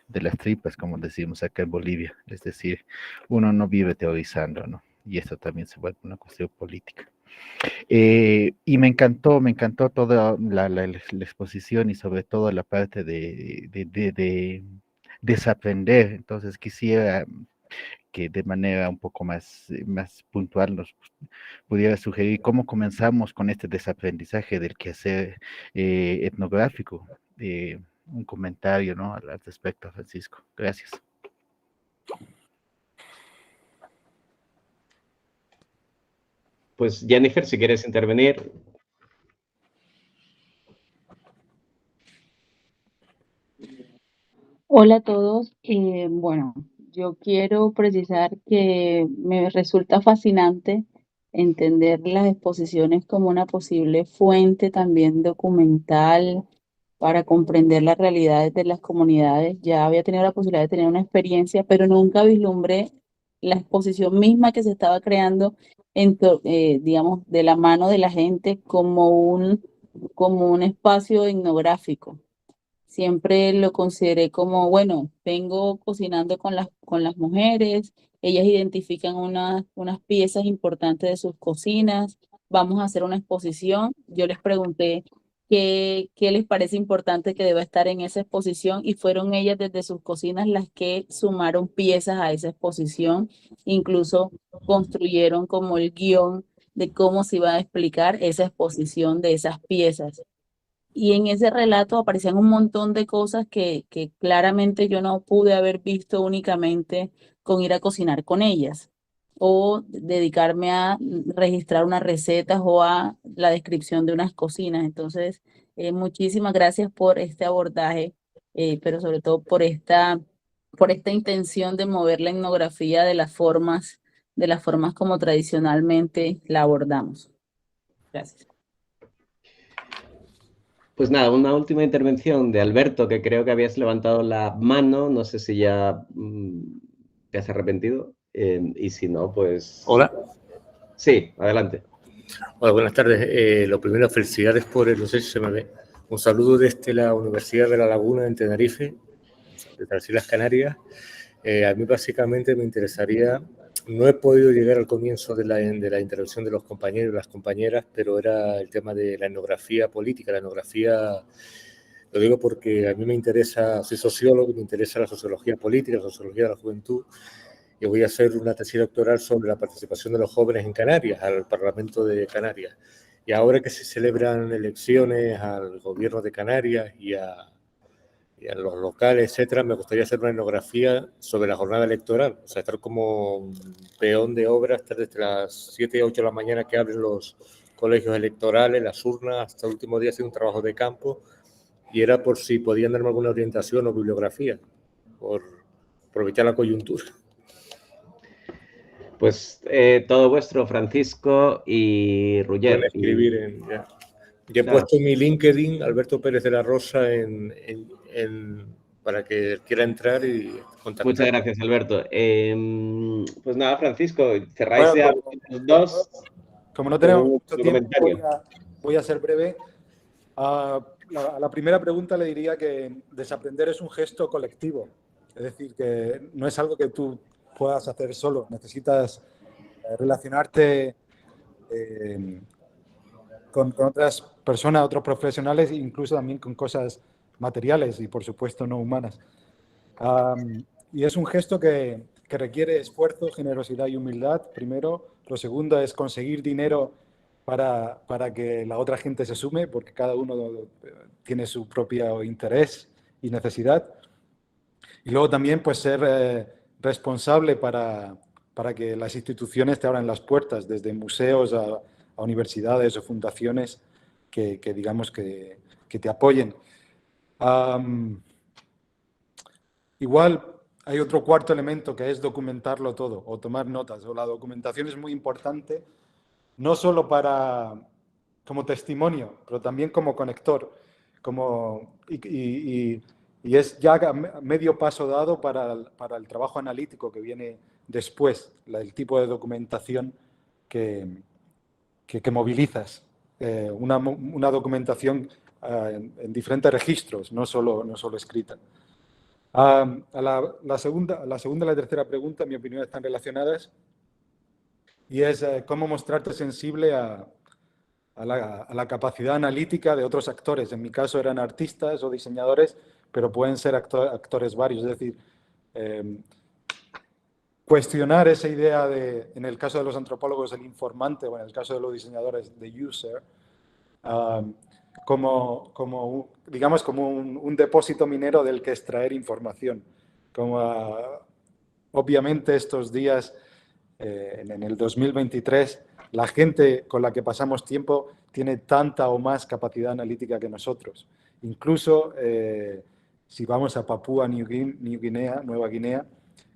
de las tripas, como decimos acá en Bolivia, es decir, uno no vive teorizando, ¿no? Y eso también se vuelve una cuestión política. Y me encantó toda la exposición y sobre todo la parte de desaprender. Entonces quisiera que de manera un poco más puntual nos pudiera sugerir cómo comenzamos con este desaprendizaje del quehacer etnográfico. Un comentario, ¿no?, al respecto, Francisco. Gracias. Pues Jennifer, si quieres intervenir. Hola a todos. Bueno, yo quiero precisar que me resulta fascinante entender las exposiciones como una posible fuente también documental para comprender las realidades de las comunidades. Ya había tenido la posibilidad de tener una experiencia, pero nunca vislumbré la exposición misma que se estaba creando, digamos, de la mano de la gente como un espacio etnográfico. Siempre lo consideré como, bueno, vengo cocinando con las mujeres, ellas identifican unas piezas importantes de sus cocinas, vamos a hacer una exposición. Yo les pregunté qué les parece importante que deba estar en esa exposición, y fueron ellas desde sus cocinas las que sumaron piezas a esa exposición, incluso construyeron como el guión de cómo se iba a explicar esa exposición de esas piezas. y en ese relato aparecían un montón de cosas que claramente yo no pude haber visto únicamente con ir a cocinar con ellas o dedicarme a registrar unas recetas o a la descripción de unas cocinas. Entonces, muchísimas gracias por este abordaje, pero sobre todo por esta intención de mover la etnografía de las formas como tradicionalmente la abordamos. Gracias. Pues nada, una última intervención de Alberto, que creo que habías levantado la mano, no sé si ya te has arrepentido, y si no, pues... Hola. Sí, adelante. Hola, buenas tardes. Lo primero, felicidades por no sé si se me ve. Un saludo desde la Universidad de La Laguna en Tenerife, de las Islas Canarias. A mí básicamente me interesaría, no he podido llegar al comienzo de la intervención de los compañeros y las compañeras, pero era el tema de la etnografía política, la etnografía, lo digo porque a mí me interesa, soy sociólogo, me interesa la sociología política, la sociología de la juventud, y voy a hacer una tesis doctoral sobre la participación de los jóvenes en Canarias, al Parlamento de Canarias. Y ahora que se celebran elecciones al gobierno de Canarias y a los locales, etcétera, me gustaría hacer una etnografía sobre la jornada electoral, o sea, estar como un peón de obra, estar desde las 7 8 de la mañana que abren los colegios electorales, las urnas, hasta el último día hacer un trabajo de campo, y era por si podían darme alguna orientación o bibliografía, por aprovechar la coyuntura. Pues todo vuestro, Francisco y Ruller. Pueden escribir ya he puesto mi LinkedIn, Alberto Pérez de la Rosa, para que quiera entrar y contactar. Muchas gracias, Alberto. Pues nada, Francisco, cerráis ya los dos. Como no tenemos mucho tiempo, voy a ser breve. A la primera pregunta le diría que desaprender es un gesto colectivo. Es decir, que no es algo que tú puedas hacer solo. Necesitas relacionarte con otras personas, otros profesionales, incluso también con cosas materiales y, por supuesto, no humanas. Y es un gesto que requiere esfuerzo, generosidad y humildad, primero. Lo segundo es conseguir dinero para que la otra gente se sume, porque cada uno tiene su propio interés y necesidad. Y luego también pues ser responsable para que las instituciones te abran las puertas, desde museos a universidades o fundaciones que digamos que te apoyen. Igual hay otro cuarto elemento que es documentarlo todo o tomar notas. O la documentación es muy importante, no solo como testimonio, pero también como conector. Y es ya medio paso dado para el trabajo analítico que viene después, el tipo de documentación que movilizas. Una documentación en diferentes registros, no solo escrita. La segunda y la tercera pregunta, en mi opinión, están relacionadas y es cómo mostrarte sensible a la capacidad analítica de otros actores. En mi caso eran artistas o diseñadores, pero pueden ser actores varios. Es decir, cuestionar esa idea en el caso de los antropólogos, el informante, o en el caso de los diseñadores, the user, digamos, como un depósito minero del que extraer información. Obviamente estos días, en el 2023, la gente con la que pasamos tiempo tiene tanta o más capacidad analítica que nosotros. Incluso si vamos a Papúa Nueva Guinea,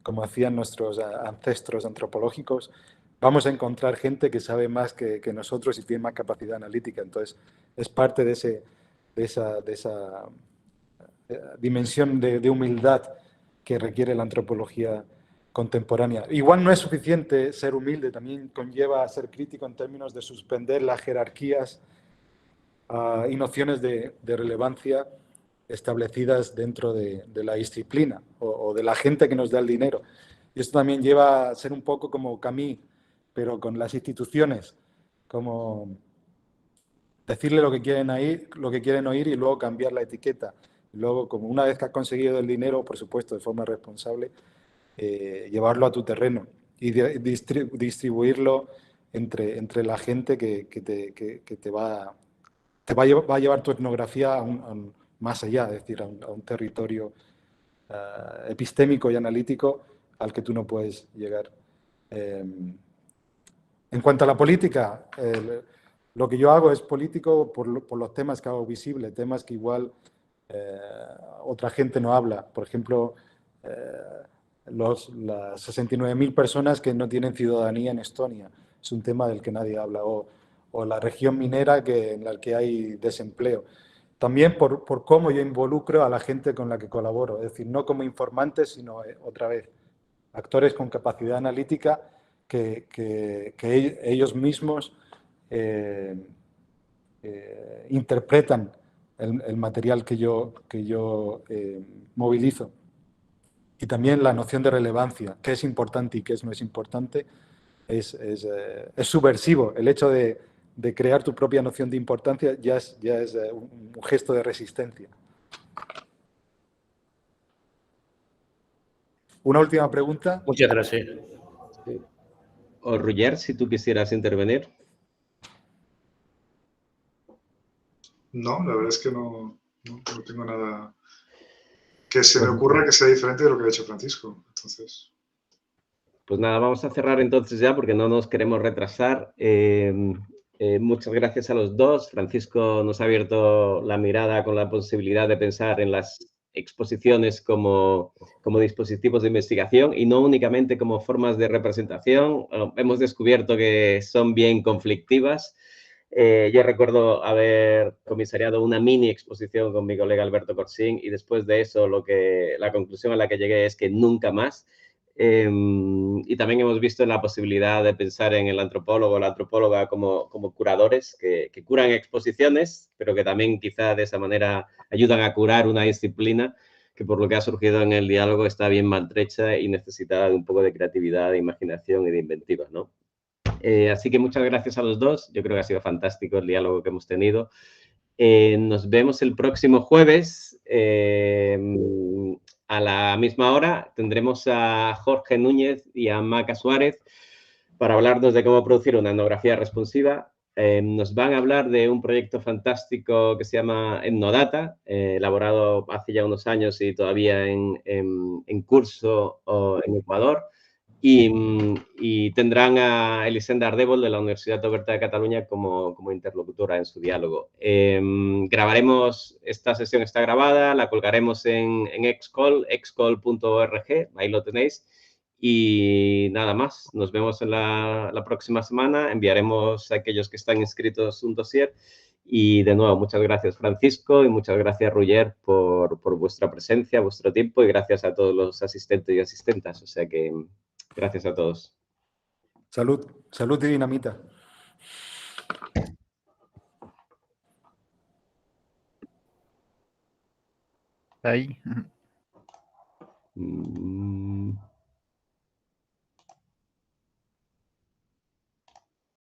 como hacían nuestros ancestros antropológicos, vamos a encontrar gente que sabe más que nosotros y tiene más capacidad analítica. Entonces, es parte de esa dimensión de humildad que requiere la antropología contemporánea. Igual no es suficiente ser humilde, también conlleva ser crítico en términos de suspender las jerarquías y nociones de relevancia establecidas dentro de la disciplina o de la gente que nos da el dinero. Y esto también lleva a ser un poco como Camus, pero con las instituciones, como decirle lo que quieren oír y luego cambiar la etiqueta. Y luego, como una vez que has conseguido el dinero, por supuesto, de forma responsable, llevarlo a tu terreno y distribuirlo entre la gente que te va te va a llevar tu etnografía más allá, es decir, a un territorio epistémico y analítico al que tú no puedes llegar. En cuanto a la política, lo que yo hago es político por los temas que hago visible, temas que igual otra gente no habla. Por ejemplo, las 69.000 personas que no tienen ciudadanía en Estonia. Es un tema del que nadie habla. O la región minera en la que hay desempleo. También por cómo yo involucro a la gente con la que colaboro. Es decir, no como informantes, sino, otra vez, actores con capacidad analítica que ellos mismos interpretan el material que yo movilizo. Y también la noción de relevancia, qué es importante y qué no es importante, es subversivo. El hecho de crear tu propia noción de importancia ya es un gesto de resistencia. Una última pregunta. Muchas gracias. Sí. O Roger, si tú quisieras intervenir. No, la verdad es que no tengo nada que se me ocurra que sea diferente de lo que ha hecho Francisco. Entonces... Pues nada, vamos a cerrar entonces ya porque no nos queremos retrasar. Muchas gracias a los dos. Francisco nos ha abierto la mirada con la posibilidad de pensar en las exposiciones como dispositivos de investigación y no únicamente como formas de representación. Hemos descubierto que son bien conflictivas. Yo recuerdo haber comisariado una mini exposición con mi colega Alberto Corsín y después de eso la conclusión a la que llegué es que nunca más. Y también hemos visto la posibilidad de pensar en el antropólogo o la antropóloga como curadores que curan exposiciones, pero que también quizá de esa manera ayudan a curar una disciplina que por lo que ha surgido en el diálogo está bien maltrecha y necesita un poco de creatividad, de imaginación y de inventiva, ¿no? Así que muchas gracias a los dos. Yo creo que ha sido fantástico el diálogo que hemos tenido. Nos vemos el próximo jueves. A la misma hora tendremos a Jorge Núñez y a Maca Suárez para hablarnos de cómo producir una etnografía responsiva. Nos van a hablar de un proyecto fantástico que se llama Etnodata, elaborado hace ya unos años y todavía en curso en Ecuador. Y tendrán a Elisenda Ardèvol de la Universidad Oberta de Cataluña como interlocutora en su diálogo. Grabaremos, esta sesión está grabada, la colgaremos en excall.org, ahí lo tenéis. Y nada más, nos vemos en la próxima semana. Enviaremos a aquellos que están inscritos un dossier. Y de nuevo, muchas gracias Francisco y muchas gracias Roger por vuestra presencia, vuestro tiempo y gracias a todos los asistentes y asistentas. O sea que gracias a todos. Salud, salud y dinamita. Ahí.